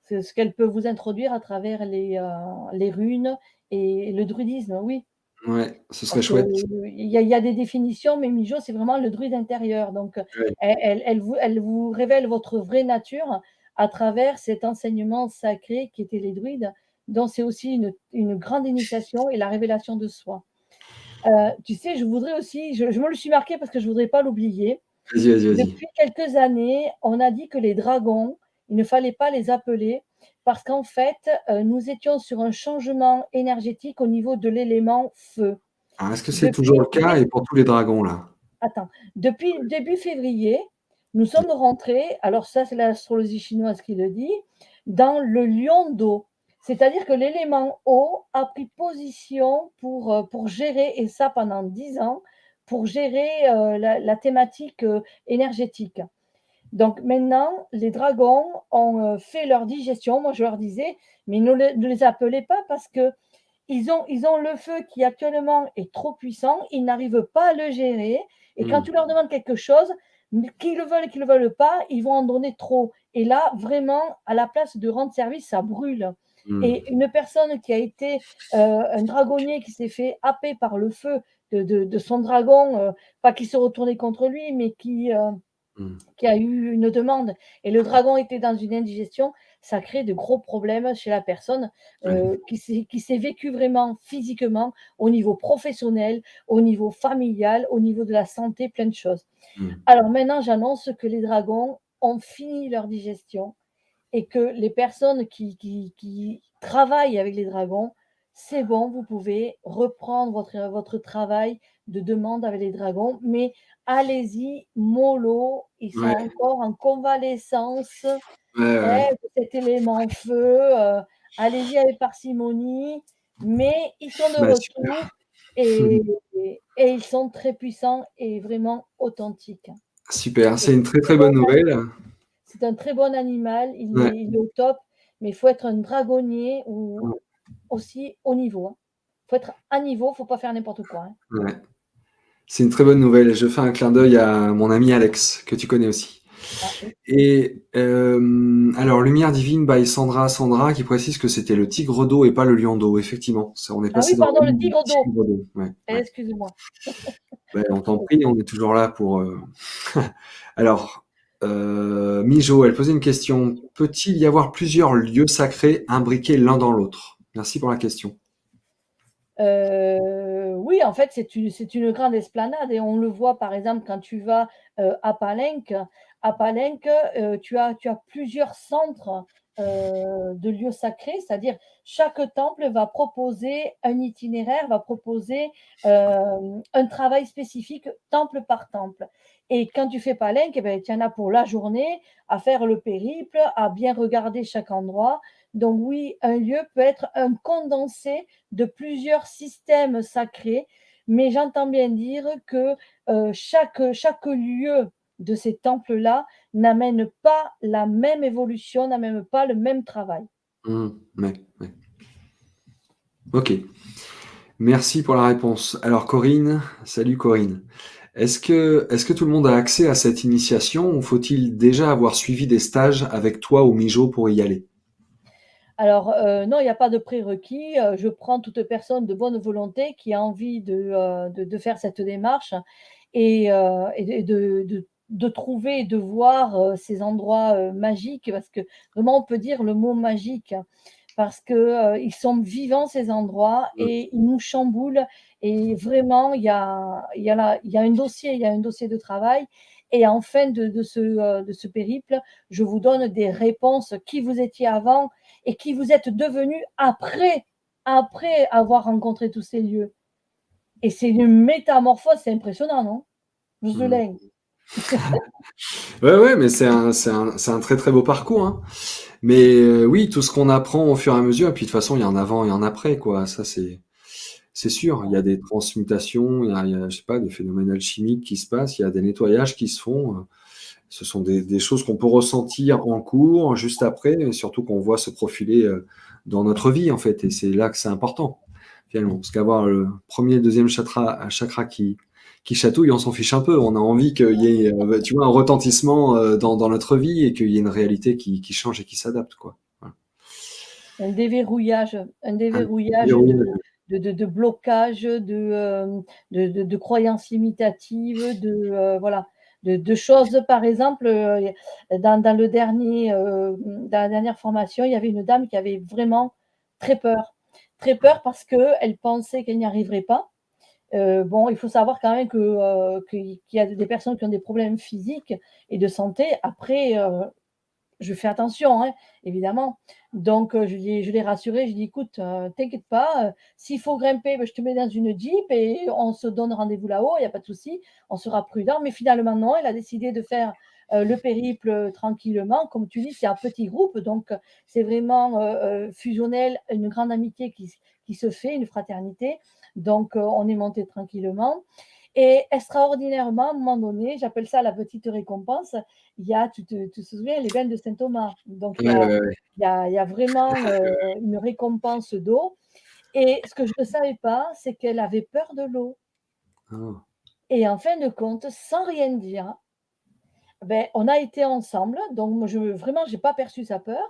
ce qu'elle peut vous introduire à travers les runes et le druidisme, oui. ouais, ce serait Parce que chouette. il y a des définitions, mais Mijo, c'est vraiment le druide intérieur. Donc, Ouais. elle vous révèle votre vraie nature à travers cet enseignement sacré qui était les druides, dont c'est aussi une grande initiation et la révélation de soi. Tu sais, je voudrais aussi, je me le suis marqué parce que je voudrais pas l'oublier. Vas-y, vas-y, vas-y. Depuis quelques années, on a dit que les dragons, il ne fallait pas les appeler parce qu'en fait, nous étions sur un changement énergétique au niveau de l'élément feu. Alors, est-ce que c'est toujours Depuis le cas et pour tous les dragons là? attends, depuis début février, nous sommes rentrés, alors ça, c'est l'astrologie chinoise qui le dit, dans le lion d'eau. C'est-à-dire que l'élément eau a pris position pour gérer, et ça pendant 10 ans, pour gérer la thématique énergétique. Donc maintenant, les dragons ont fait leur digestion. Moi, je leur disais, mais ne les appelez pas parce que ils ont le feu qui actuellement est trop puissant, ils n'arrivent pas à le gérer. Et quand Mmh. tu leur demandes quelque chose, qu'ils le veulent et qu'ils ne le veulent pas, ils vont en donner trop. Et là, vraiment, à la place de rendre service, ça brûle. Mmh. Et une personne qui a été un dragonnier qui s'est fait happer par le feu de son dragon, pas qui se retournait contre lui, mais Mmh. qui a eu une demande et le dragon était dans une indigestion, ça crée de gros problèmes chez la personne Ouais. qui s'est vécu vraiment physiquement, au niveau professionnel, au niveau familial, au niveau de la santé, plein de choses. Mmh. Alors maintenant, j'annonce que les dragons ont fini leur digestion et que les personnes qui travaillent avec les dragons, c'est bon, vous pouvez reprendre votre travail de demande avec les dragons, mais allez-y mollo, ils sont Ouais. encore en convalescence, Ouais, ouais, hein, ouais. de cet élément feu, allez-y avec parcimonie mais ils sont de Bah, retour super. et et ils sont très puissants et vraiment authentiques. Super, Et c'est une très, très très bon bonne nouvelle. c'est un très bon animal, Ouais, il est au top, mais il faut être un dragonnier ou ouais, aussi haut niveau, hein. Faut être à niveau, faut pas faire n'importe quoi, hein. ouais. C'est une très bonne nouvelle. Je fais un clin d'œil à mon ami Alex, que tu connais aussi. Ah oui. Et alors, Lumière Divine by Sandra qui précise que c'était le tigre d'eau et pas le lion d'eau. Effectivement, on est Ah oui, passé dans pardon, le le monde du tigre d'eau. tigre d'eau. Ouais, ouais. Excuse-moi. Ben, on t'en prie, on est toujours là pour. Alors, Mijo, elle posait une question. Peut-il y avoir plusieurs lieux sacrés imbriqués l'un dans l'autre? Merci pour la question. Oui, en fait, c'est une grande esplanade et on le voit, par exemple, quand tu vas, à Palenque. À Palenque, tu as plusieurs centres, de lieux sacrés, c'est-à-dire chaque temple va proposer un itinéraire, va proposer, un travail spécifique temple par temple et quand tu fais Palenque et beh, tu en as pour la journée à faire le périple, à bien regarder chaque endroit. Donc oui, un lieu peut être un condensé de plusieurs systèmes sacrés, mais j'entends bien dire que chaque lieu de ces temples-là n'amène pas la même évolution, n'amène pas le même travail. Ouais, ouais. Ok. Merci pour la réponse. Alors Corinne, salut Corinne. Est-ce que tout le monde a accès à cette initiation ou faut-il déjà avoir suivi des stages avec toi ou Mijo pour y aller? Alors, non, il n'y a pas de prérequis, je prends toute personne de bonne volonté qui a envie de faire cette démarche et de trouver et de voir, ces endroits, magiques parce que vraiment on peut dire le mot magique, hein, parce que, ils sont vivants ces endroits Mmh, et ils nous chamboulent et vraiment il y a un dossier de travail et en fin de ce périple, je vous donne des réponses, qui vous étiez avant et qui vous êtes devenus après avoir rencontré tous ces lieux et c'est une métamorphose, c'est impressionnant, non? mmh. Jocelyn? Ouais, ouais, mais c'est un très très beau parcours, hein. Mais oui, tout ce qu'on apprend au fur et à mesure, et puis de toute façon, il y a un avant et un après, quoi. Ça, c'est sûr. Il y a des transmutations, je sais pas, des phénomènes alchimiques qui se passent, il y a des nettoyages qui se font. Ce sont des choses qu'on peut ressentir en cours, juste après, et surtout qu'on voit se profiler dans notre vie, en fait. Et c'est là que c'est important, finalement. Parce qu'avoir le premier, deuxième chakra qui chatouille, on s'en fiche un peu. On a envie qu'il y ait, tu vois, un retentissement dans notre vie et qu'il y ait une réalité qui change et qui s'adapte, quoi. Voilà. Un déverrouillage, un Un déverrouillage verrouillage. de blocage, de croyances limitatives, voilà, de choses par exemple, dans le dernier, dans la dernière formation, il y avait une dame qui avait vraiment très peur. Très peur parce qu'elle pensait qu'elle n'y arriverait pas. Bon, il faut savoir quand même qu'il y a des personnes qui ont des problèmes physiques et de santé. Après, je fais attention, hein, évidemment. Donc, je l'ai rassurée, je lui ai dit: «Écoute, t'inquiète pas, s'il faut grimper, je te mets dans une Jeep et on se donne rendez-vous là-haut, il y a pas de souci, on sera prudent». Mais finalement, non, elle a décidé de faire, le périple, tranquillement. Comme tu dis, c'est un petit groupe, donc c'est vraiment, fusionnel, une grande amitié qui se fait, une fraternité. Donc, on est monté tranquillement et extraordinairement, à un moment donné, j'appelle ça la petite récompense, tu te souviens les veines de Saint Thomas? Donc Ouais, ouais, ouais. il y a vraiment, une récompense d'eau et ce que je ne savais pas, c'est qu'elle avait peur de l'eau Ah. et en fin de compte, sans rien dire, beh, on a été ensemble, donc moi j'ai pas perçu sa peur.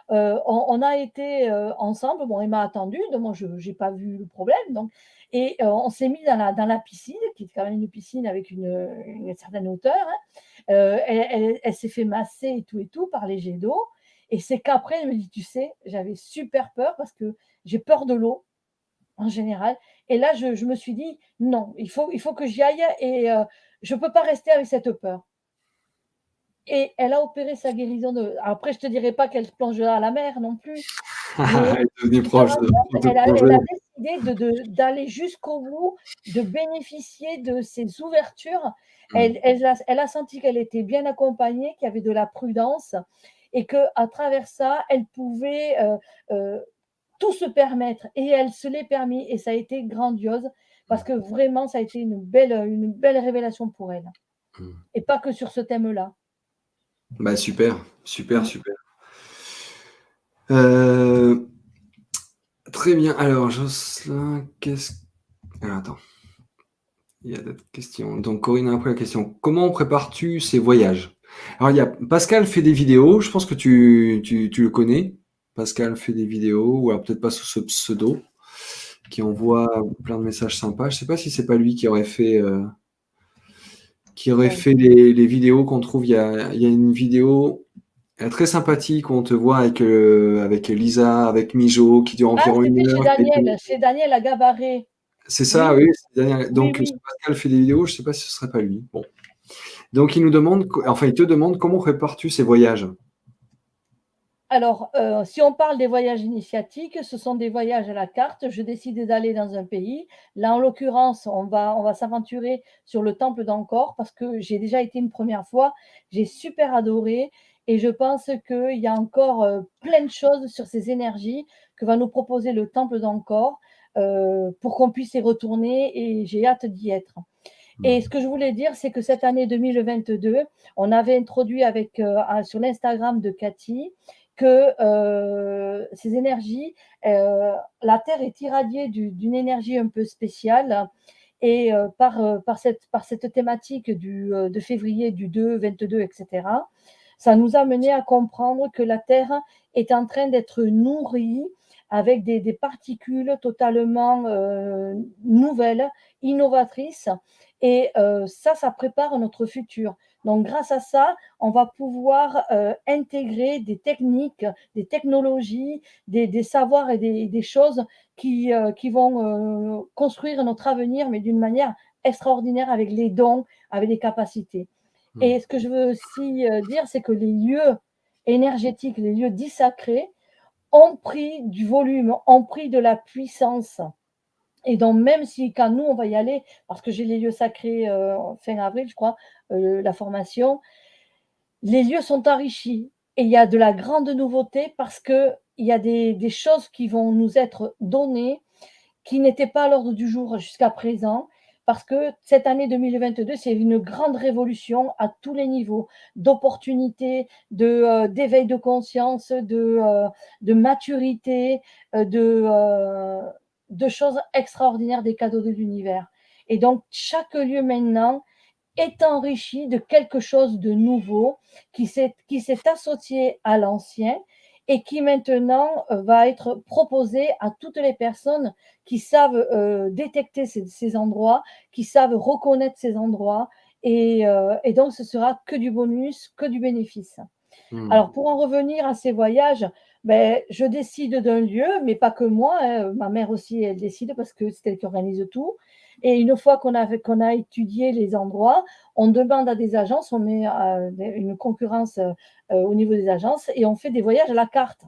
On a été, ensemble, bon, elle m'a attendue, donc moi je j'ai pas vu le problème donc et on s'est mis dans la piscine, qui est quand même une piscine avec une certaine hauteur, hein. Elle s'est fait masser et tout par les jets d'eau et c'est qu'après elle me dit: «Tu sais, j'avais super peur parce que j'ai peur de l'eau en général et là je me suis dit: "Non, il faut que j'y aille et je peux pas rester avec cette peur"». Et elle a opéré sa guérison de après je te dirai pas qu'elle se plongera à la mer non plus, mais Elle est devenue tu te proche rends de compte, te elle a plonger. décidé d'aller jusqu'au bout, de bénéficier de ces ouvertures. Mmh. Elle a senti qu'elle était bien accompagnée, qu'il y avait de la prudence et qu'à travers ça, elle pouvait, tout se permettre. Et elle se l'est permis. Et ça a été grandiose parce que vraiment, ça a été une belle révélation pour elle. Et pas que sur ce thème-là. Bah super, super, Mm. super. Très bien. Alors, Jocelyn, alors, attends. Il y a d'autres questions. Donc, Corinne a après la question. Comment prépares-tu ces voyages? Alors, il y a Pascal fait des vidéos. Je pense que tu le connais. Pascal fait des vidéos, ou alors peut-être pas sous ce pseudo, qui envoie plein de messages sympas. Je sais pas si c'est pas lui qui aurait Bon. fait les vidéos qu'on trouve. Il y a une vidéo très sympathique où on te voit avec Lisa, avec Mijo, qui dure Ah, environ une c'était heure. Chez Daniel à Gabarret. C'est Oui, ça, oui. oui, Donc, oui. Pascal fait des vidéos. Je sais pas si ce serait pas lui. Bon. Donc, il te demande comment prépares-tu ces voyages? Alors, si on parle des voyages initiatiques, ce sont des voyages à la carte. Je décide d'aller dans un pays. Là, en l'occurrence, on va s'aventurer sur le temple d'Angkor parce que j'ai déjà été une première fois. J'ai super adoré et je pense qu'il y a encore plein de choses sur ces énergies que va nous proposer le temple d'Angkor pour qu'on puisse y retourner et j'ai hâte d'y être. Et ce que je voulais dire, c'est que cette année 2022, on avait introduit sur l'Instagram de Cathy que ces énergies, la Terre est irradiée d'une énergie un peu spéciale. Et par cette thématique de février du 2, 22, etc., ça nous a mené à comprendre que la Terre est en train d'être nourrie avec des particules totalement nouvelles, innovatrices, et ça prépare notre futur. Donc, grâce à ça, on va pouvoir intégrer des techniques, des technologies, des savoirs et des choses qui vont construire notre avenir, mais d'une manière extraordinaire avec les dons, avec les capacités. Et ce que je veux aussi dire, c'est que les lieux énergétiques, les lieux dits sacrés, ont pris du volume, ont pris de la puissance. Et donc, même si quand nous, on va y aller, parce que j'ai les lieux sacrés fin avril, je crois, la formation, les lieux sont enrichis. Et il y a de la grande nouveauté parce qu'il y a des choses qui vont nous être données qui n'étaient pas à l'ordre du jour jusqu'à présent. Parce que cette année 2022, c'est une grande révolution à tous les niveaux, d'opportunités, d'éveil de conscience, de maturité, de choses extraordinaires, des cadeaux de l'univers. Et donc, chaque lieu maintenant est enrichi de quelque chose de nouveau qui s'est associé à l'ancien et qui maintenant va être proposé à toutes les personnes qui savent détecter ces endroits, qui savent reconnaître ces endroits. Et donc, ce sera que du bonus, que du bénéfice. Hmm. Alors, pour en revenir à ces voyages, ben, je décide d'un lieu, mais pas que moi, hein, ma mère aussi, elle décide parce que c'est elle qui organise tout. Et une fois qu'on a étudié les endroits, on demande à des agences, on met une concurrence au niveau des agences et on fait des voyages à la carte.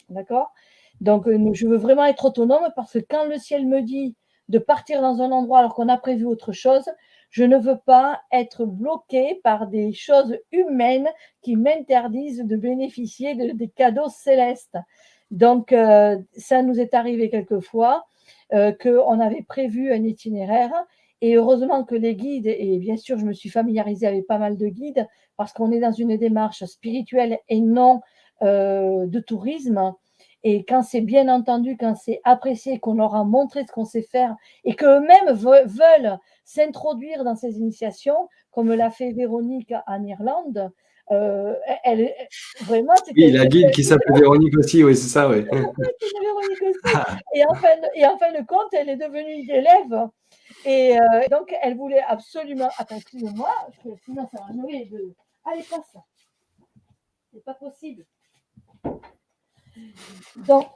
D'accord? Donc, je veux vraiment être autonome parce que quand le ciel me dit de partir dans un endroit alors qu'on a prévu autre chose, je ne veux pas être bloquée par des choses humaines qui m'interdisent de bénéficier des cadeaux célestes. Donc, ça nous est arrivé quelquefois qu'on avait prévu un itinéraire et heureusement que les guides, et bien sûr, je me suis familiarisée avec pas mal de guides parce qu'on est dans une démarche spirituelle et non de tourisme. Et quand c'est bien entendu, quand c'est apprécié, qu'on leur a montré ce qu'on sait faire et qu'eux-mêmes veulent s'introduire dans ces initiations, comme l'a fait Véronique en Irlande, elle, vraiment, Oui, la c'était guide qui s'appelle Véronique aussi, oui, c'est ça, oui. Véronique aussi. Et en fin de compte, elle est devenue une élève. Et donc, elle voulait absolument. Attends, excuse-moi, sinon ça va jouer de. Allez, passe. C'est pas possible.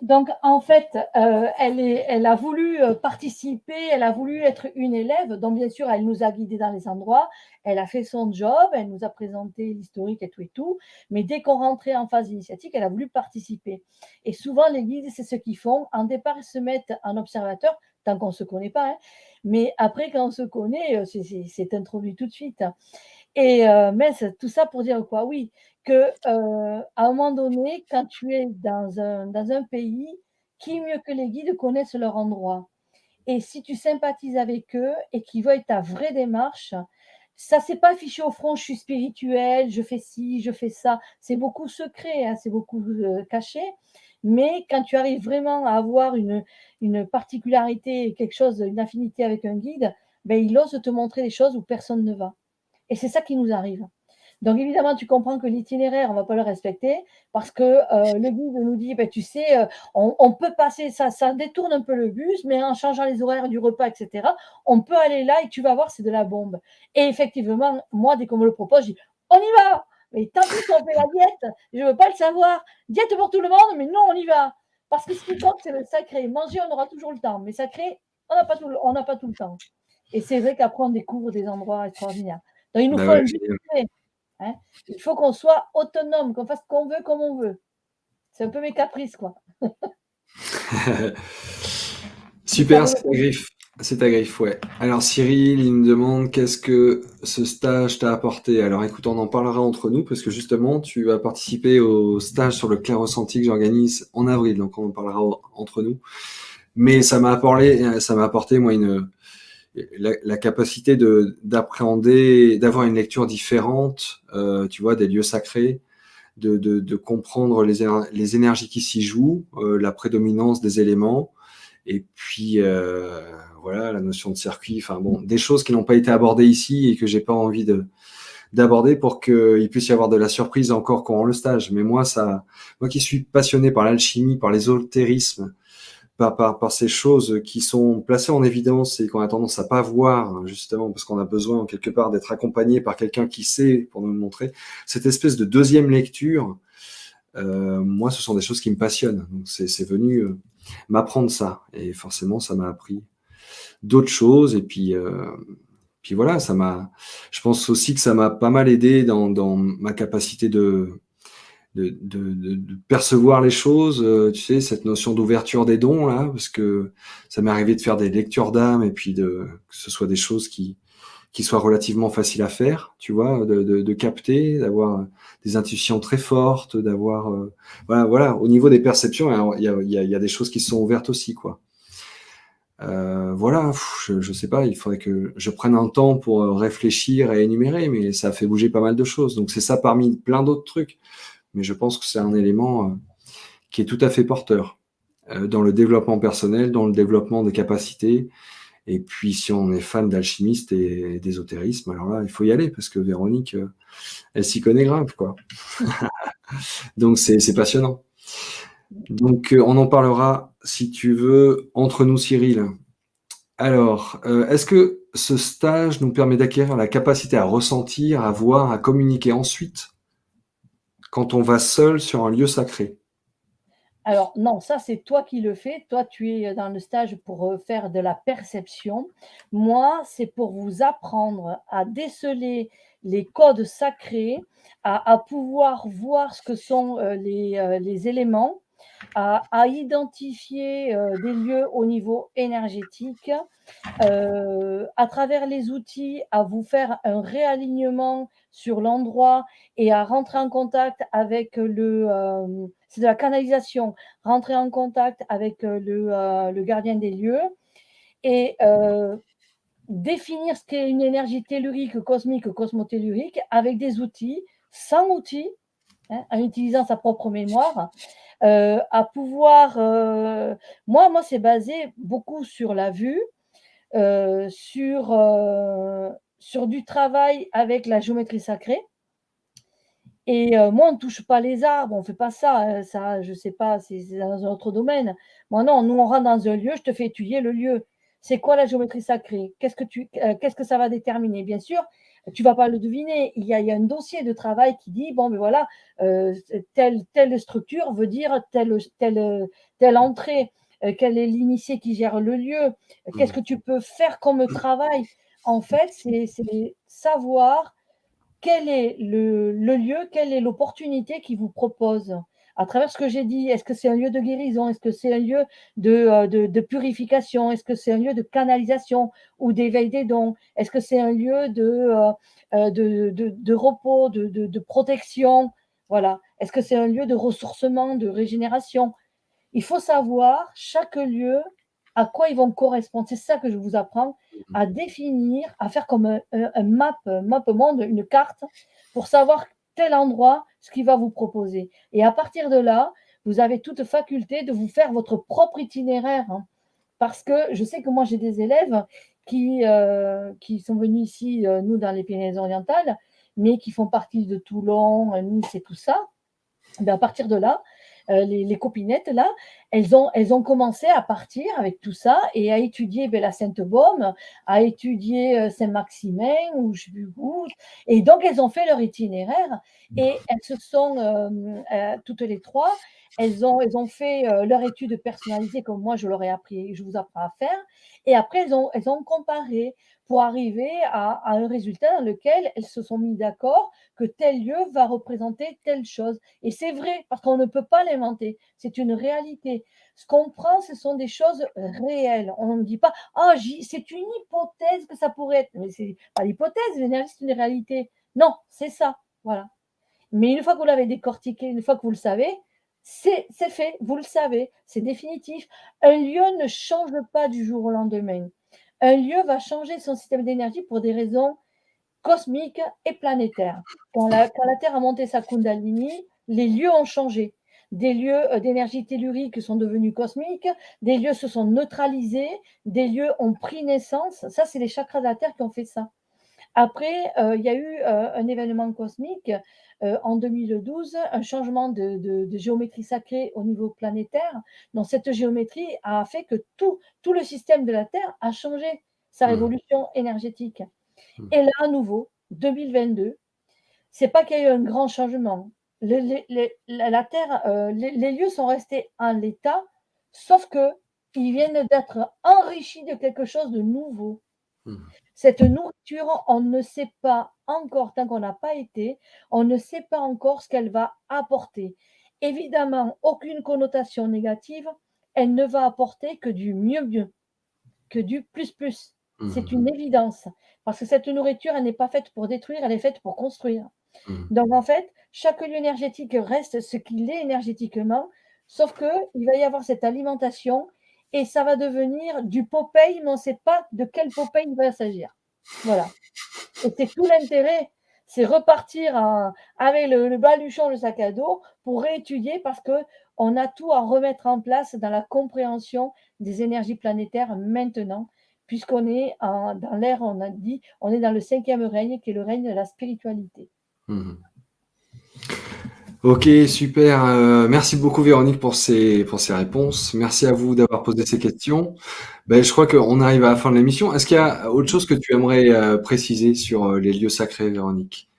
Donc, en fait, elle a voulu participer, elle a voulu être une élève. Donc, bien sûr, elle nous a guidés dans les endroits, elle a fait son job, elle nous a présenté l'historique et tout et tout. Mais dès qu'on rentrait en phase initiatique, elle a voulu participer. Et souvent, les guides, c'est ce qu'ils font. En départ, ils se mettent en observateur, tant qu'on ne se connaît pas. Hein. Mais après, quand on se connaît, c'est introduit tout de suite. Et mais tout ça pour dire quoi? Oui, que, à un moment donné, quand tu es dans un pays qui mieux que les guides connaissent leur endroit? Et si tu sympathises avec eux et qu'ils voient ta vraie démarche, ça s'est pas affiché au front: «Je suis spirituel, je fais ci, je fais ça». C'est beaucoup secret, hein, c'est beaucoup, caché, mais quand tu arrives vraiment à avoir une particularité, quelque chose, une affinité avec un guide, ben, il ose te montrer des choses où personne ne va et c'est ça qui nous arrive. Donc évidemment, tu comprends que l'itinéraire, on va pas le respecter parce que, le guide nous dit: «Beh, tu sais, on peut passer ça détourne un peu le bus, mais en changeant les horaires du repas et cetera, on peut aller là et tu vas voir, c'est de la bombe» et effectivement, moi, dès qu'on me le propose, je dis: «On y va!» mais tant pis si on fait la diète, je veux pas le savoir. Diète pour tout le monde, mais non, on y va. Parce que ce qui compte, c'est le sacré. Manger, on aura toujours le temps, mais sacré, on n'a pas tout le temps et c'est vrai qu'après, on découvre des endroits extraordinaires. Donc il nous Bah faut ouais, un but génial. concret. Hein. Il faut qu'on soit autonome, qu'on fasse ce qu'on veut, comme on veut. C'est un peu mes caprices, quoi. Mais ça Super, vaut le c'est ta coup. griffe. C'est ta griffe, ouais. Alors Cyril, il me demande qu'est-ce que ce stage t'a apporté. Alors écoute, on en parlera entre nous parce que justement, tu vas participer au stage sur le clair ressenti que j'organise en avril, donc on en parlera entre nous. Mais ça m'a apporté moi la capacité d'appréhender, d'avoir une lecture différente, tu vois, des lieux sacrés, de comprendre les énergies qui s'y jouent, la prédominance des éléments, et puis voilà, la notion de circuit, enfin bon, des choses qui n'ont pas été abordées ici et que j'ai pas envie d'aborder pour qu'il puisse y avoir de la surprise encore courant le stage. Mais moi qui suis passionné par l'alchimie, par l'ésotérisme, par ces choses qui sont placées en évidence et qu'on a tendance à pas voir, justement, parce qu'on a besoin, quelque part, d'être accompagné par quelqu'un qui sait pour nous le montrer. Cette espèce de deuxième lecture, moi, ce sont des choses qui me passionnent. Donc, c'est venu m'apprendre ça. Et forcément, ça m'a appris d'autres choses. Et puis voilà, je pense aussi que ça m'a pas mal aidé dans ma capacité de percevoir les choses, tu sais, cette notion d'ouverture des dons, là, parce que ça m'est arrivé de faire des lectures d'âme et puis que ce soit des choses qui soient relativement faciles à faire, tu vois, de capter, d'avoir des intuitions très fortes, d'avoir, voilà, au niveau des perceptions, alors, il y a des choses qui se sont ouvertes aussi, quoi. Voilà, je sais pas, il faudrait que je prenne un temps pour réfléchir et énumérer, mais ça fait bouger pas mal de choses. Donc c'est ça parmi plein d'autres trucs. Mais je pense que c'est un élément qui est tout à fait porteur dans le développement personnel, dans le développement des capacités. Et puis, si on est fan d'alchimiste et d'ésotérisme, alors là, il faut y aller parce que Véronique, elle s'y connaît grave, quoi. Donc, c'est passionnant. Donc, on en parlera, si tu veux, entre nous, Cyril. Alors, est-ce que ce stage nous permet d'acquérir la capacité à ressentir, à voir, à communiquer ensuite quand on va seul sur un lieu sacré? Alors non, ça c'est toi qui le fais. Toi, tu es dans le stage pour, faire de la perception. Moi, c'est pour vous apprendre à déceler les codes sacrés, à pouvoir voir ce que sont, les éléments, à identifier, des lieux au niveau énergétique, à travers les outils, à vous faire un réalignement sur l'endroit et à rentrer en contact avec c'est de la canalisation, rentrer en contact avec, le gardien des lieux et définir ce qu'est une énergie tellurique, cosmique, cosmotellurique avec des outils, sans outils, hein, en utilisant sa propre mémoire, à pouvoir, moi c'est basé beaucoup sur la vue, sur du travail avec la géométrie sacrée et moi, on ne touche pas les arbres, on fait pas ça, ça, je sais pas, c'est dans un autre domaine. Moi, non, nous, on rentre dans un lieu, je te fais étudier le lieu. C'est quoi la géométrie sacrée? Qu'est-ce que ça va déterminer? Bien sûr, tu vas pas le deviner. Il y a un dossier de travail qui dit: «Bon, ben voilà, telle structure veut dire telle entrée, quel est l'initié qui gère le lieu? Qu'est-ce Mmh. que tu peux faire comme travail?» En fait, c'est savoir quel est le lieu, quelle est l'opportunité qu'il vous propose? À travers ce que j'ai dit, est-ce que c'est un lieu de guérison? Est-ce que c'est un lieu de purification? Est-ce que c'est un lieu de canalisation ou d'éveil des dons? Est-ce que c'est un lieu de repos, de protection? Voilà. Est-ce que c'est un lieu de ressourcement, de régénération? Il faut savoir chaque lieu à quoi ils vont correspondre. C'est ça que je vous apprends à définir, à faire comme un map monde, une carte, pour savoir tel endroit, ce qu'il va vous proposer. Et à partir de là, vous avez toute faculté de vous faire votre propre itinéraire. Hein. Parce que je sais que moi, j'ai des élèves qui sont venus ici, nous, dans les Pyrénées-Orientales, mais qui font partie de Toulon, Nice et tout ça. Ben, à partir de là, les copinettes, là, elles ont commencé à partir avec tout ça et à étudier la Sainte-Baume, à étudier Saint-Maximin ou je sais plus où. Et donc, elles ont fait leur itinéraire et elles se sont, toutes les trois, elles ont fait leur étude personnalisée comme moi, je leur ai appris, je vous apprends à faire. Et après, elles ont comparé pour arriver à un résultat dans lequel elles se sont mis d'accord que tel lieu va représenter telle chose. Et c'est vrai, parce qu'on ne peut pas l'inventer. C'est une réalité. Ce qu'on prend, ce sont des choses réelles. On ne dit pas, ah, c'est une hypothèse que ça pourrait être. Mais c'est pas l'hypothèse, l'énergie, c'est une réalité. Non, c'est ça. Voilà. Mais une fois que vous l'avez décortiqué, une fois que vous le savez, c'est fait, vous le savez, c'est définitif. Un lieu ne change pas du jour au lendemain. Un lieu va changer son système d'énergie pour des raisons cosmiques et planétaires. Quand la Terre a monté sa Kundalini, les lieux ont changé. Des lieux d'énergie tellurique sont devenus cosmiques, des lieux se sont neutralisés, des lieux ont pris naissance. Ça, c'est les chakras de la Terre qui ont fait ça. Après, il y a eu un événement cosmique en 2012, un changement de géométrie sacrée au niveau planétaire. Donc, cette géométrie a fait que tout le système de la Terre a changé sa révolution énergétique. Et là, à nouveau, 2022, c'est pas qu'il y a eu un grand changement. La Terre, les lieux sont restés en l'état, sauf qu'ils viennent d'être enrichis de quelque chose de nouveau. Cette nourriture, on ne sait pas encore, tant qu'on n'a pas été, on ne sait pas encore ce qu'elle va apporter. Évidemment, aucune connotation négative, elle ne va apporter que du mieux, que du plus. C'est une évidence. Parce que cette nourriture, elle n'est pas faite pour détruire, elle est faite pour construire. Donc en fait, chaque lieu énergétique reste ce qu'il est énergétiquement, sauf qu'il va y avoir cette alimentation et ça va devenir du Popeye, mais on ne sait pas de quel Popeye il va s'agir. Voilà. Et c'est tout l'intérêt, c'est repartir avec le baluchon, le sac à dos, pour réétudier parce qu'on a tout à remettre en place dans la compréhension des énergies planétaires maintenant, puisqu'on est dans l'ère, on a dit, on est dans le 5e règne, qui est le règne de la spiritualité. Ok, super. Merci beaucoup Véronique pour ces réponses. Merci à vous d'avoir posé ces questions. Je crois qu'on arrive à la fin de l'émission. Est-ce qu'il y a autre chose que tu aimerais préciser sur les lieux sacrés, Véronique?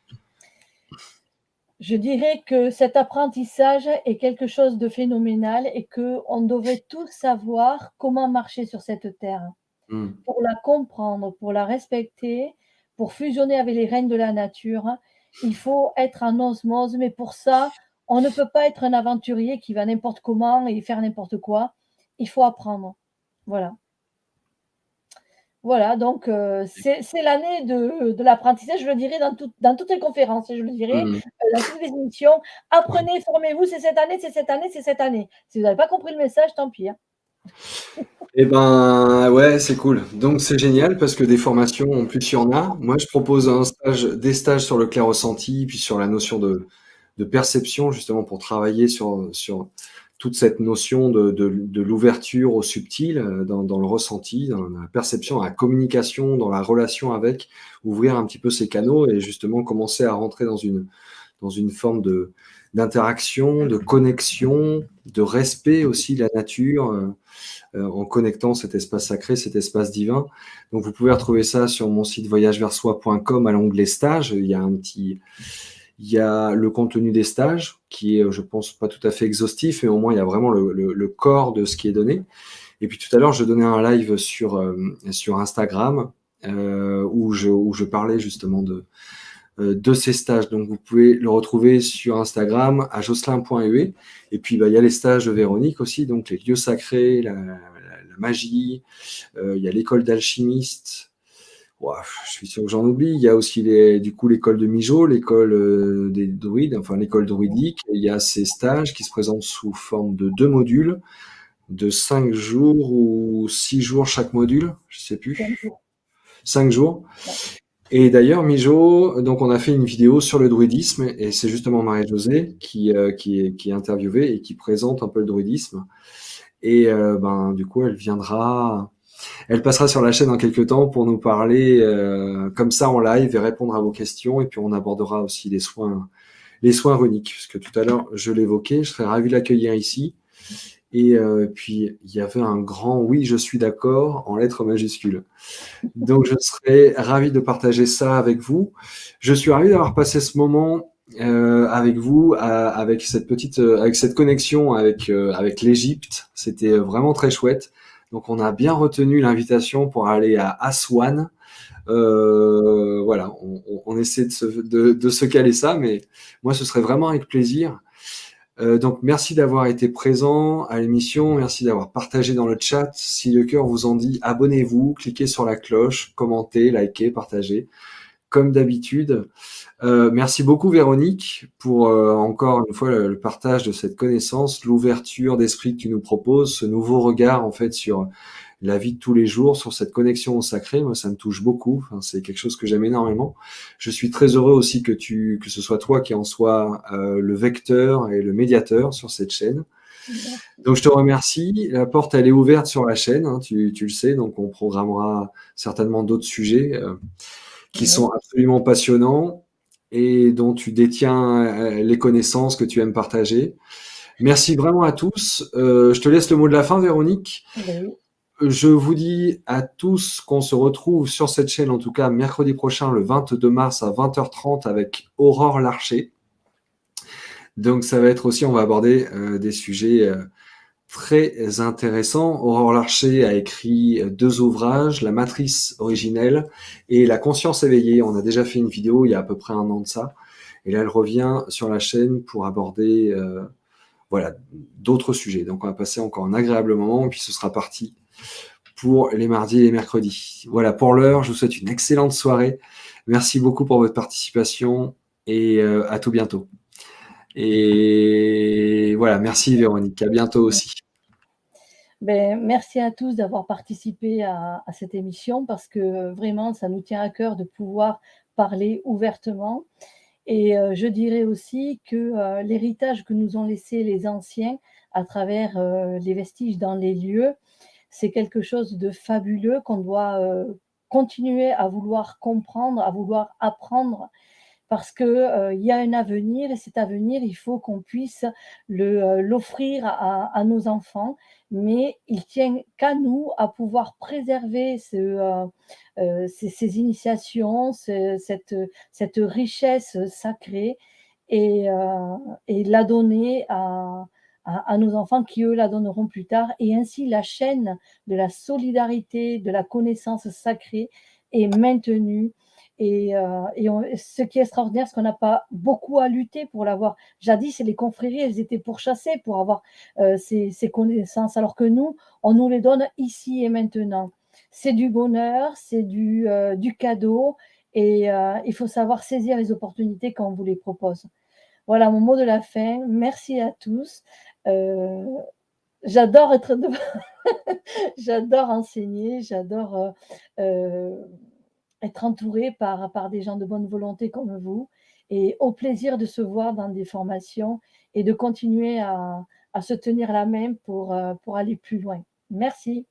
Je dirais que cet apprentissage est quelque chose de phénoménal et qu'on devrait tous savoir comment marcher sur cette terre. Pour la comprendre, pour la respecter, pour fusionner avec les règnes de la nature, il faut être en osmose, mais pour ça, on ne peut pas être un aventurier qui va n'importe comment et faire n'importe quoi. Il faut apprendre. Voilà. Voilà, donc c'est l'année de l'apprentissage, je le dirais dans toutes les conférences, je le dirais dans toutes les émissions. Apprenez, formez-vous, c'est cette année, c'est cette année, c'est cette année. Si vous n'avez pas compris le message, tant pis. Hein. Eh ben, ouais, c'est cool. Donc, c'est génial parce que des formations, en plus, il y en a. Moi, je propose des stages sur le clair ressenti, puis sur la notion de perception, justement, pour travailler sur toute cette notion de l'ouverture au subtil, dans le ressenti, dans la perception, dans la communication, dans la relation avec, ouvrir un petit peu ces canaux et justement commencer à rentrer dans une forme d'interaction, de connexion, de respect aussi de la nature, en connectant cet espace sacré, cet espace divin. Donc vous pouvez retrouver ça sur mon site voyageversoi.com à l'onglet stages. Il y a le contenu des stages qui est, je pense, pas tout à fait exhaustif, mais au moins il y a vraiment le corps de ce qui est donné. Et puis tout à l'heure, je donnais un live sur Instagram où je parlais justement de ces stages. Donc vous pouvez le retrouver sur Instagram à jocelyn.ue. Et puis il y a les stages de Véronique aussi, donc les lieux sacrés, la magie, il y a l'école d'alchimiste. ouah, je suis sûr que j'en oublie. Il y a aussi du coup l'école de Mijo, l'école des druides, enfin l'école druidique. Il y a ces stages qui se présentent sous forme de 2 modules, de 5 jours ou 6 jours chaque module, je sais 5 plus. jours. 5 jours. Ouais. Et d'ailleurs, Mijo, donc on a fait une vidéo sur le druidisme et c'est justement Marie-Josée qui est interviewée et qui présente un peu le druidisme. Et ben du coup, elle passera sur la chaîne dans quelques temps pour nous parler comme ça en live et répondre à vos questions. Et puis on abordera aussi les soins runiques, puisque tout à l'heure je l'évoquais. Je serais ravi de l'accueillir ici. Et puis il y avait un grand oui, je suis d'accord en lettres majuscules. Donc je serais ravi de partager ça avec vous. Je suis ravi d'avoir passé ce moment avec vous, avec cette connexion avec l'Égypte. C'était vraiment très chouette. Donc on a bien retenu l'invitation pour aller à Aswan. Voilà, on essaie de se caler ça, mais moi ce serait vraiment avec plaisir. Donc merci d'avoir été présent à l'émission, merci d'avoir partagé dans le chat. Si le cœur vous en dit, abonnez-vous, cliquez sur la cloche, commentez, likez, partagez, comme d'habitude. Merci beaucoup Véronique pour encore une fois le partage de cette connaissance, l'ouverture d'esprit que tu nous proposes, ce nouveau regard en fait sur la vie de tous les jours, sur cette connexion au sacré. Moi, ça me touche beaucoup. Enfin, c'est quelque chose que j'aime énormément. Je suis très heureux aussi que ce soit toi qui en sois le vecteur et le médiateur sur cette chaîne. Donc, je te remercie. La porte, elle est ouverte sur la chaîne, hein, tu le sais. Donc, on programmera certainement d'autres sujets qui Oui. sont absolument passionnants et dont tu détiens les connaissances que tu aimes partager. Merci vraiment à tous. Je te laisse le mot de la fin, Véronique. Oui. Je vous dis à tous qu'on se retrouve sur cette chaîne, en tout cas mercredi prochain, le 22 mars à 20h30 avec Aurore Larcher. Donc ça va être aussi, on va aborder des sujets très intéressants. Aurore Larcher a écrit 2 ouvrages, La matrice originelle et La conscience éveillée. On a déjà fait une vidéo il y a à peu près un an de ça. Et là, elle revient sur la chaîne pour aborder voilà, d'autres sujets. Donc on va passer encore un agréable moment et puis ce sera parti pour les mardis et les mercredis. Voilà, pour l'heure, je vous souhaite une excellente soirée. Merci beaucoup pour votre participation et à tout bientôt. Et voilà, merci Véronique, à bientôt aussi. Ben, merci à tous d'avoir participé à cette émission parce que vraiment, ça nous tient à cœur de pouvoir parler ouvertement. Et je dirais aussi que l'héritage que nous ont laissé les anciens à travers les vestiges dans les lieux, c'est quelque chose de fabuleux qu'on doit continuer à vouloir comprendre, à vouloir apprendre parce que, il y a un avenir et cet avenir, il faut qu'on puisse l'offrir à nos enfants. Mais il tient qu'à nous à pouvoir préserver ces initiations, cette richesse sacrée et la donner à nos enfants qui, eux, la donneront plus tard. Et ainsi, la chaîne de la solidarité, de la connaissance sacrée est maintenue ce qui est extraordinaire, c'est qu'on n'a pas beaucoup à lutter pour l'avoir. Jadis, les confréries, elles étaient pourchassées pour avoir ces connaissances, alors que nous, on nous les donne ici et maintenant. C'est du bonheur, c'est du cadeau, et il faut savoir saisir les opportunités quand on vous les propose. Voilà mon mot de la fin. Merci à tous. Euh, j'adore être devant, j'adore enseigner, j'adore être entouré par des gens de bonne volonté comme vous et au plaisir de se voir dans des formations et de continuer à se tenir la main pour aller plus loin. Merci.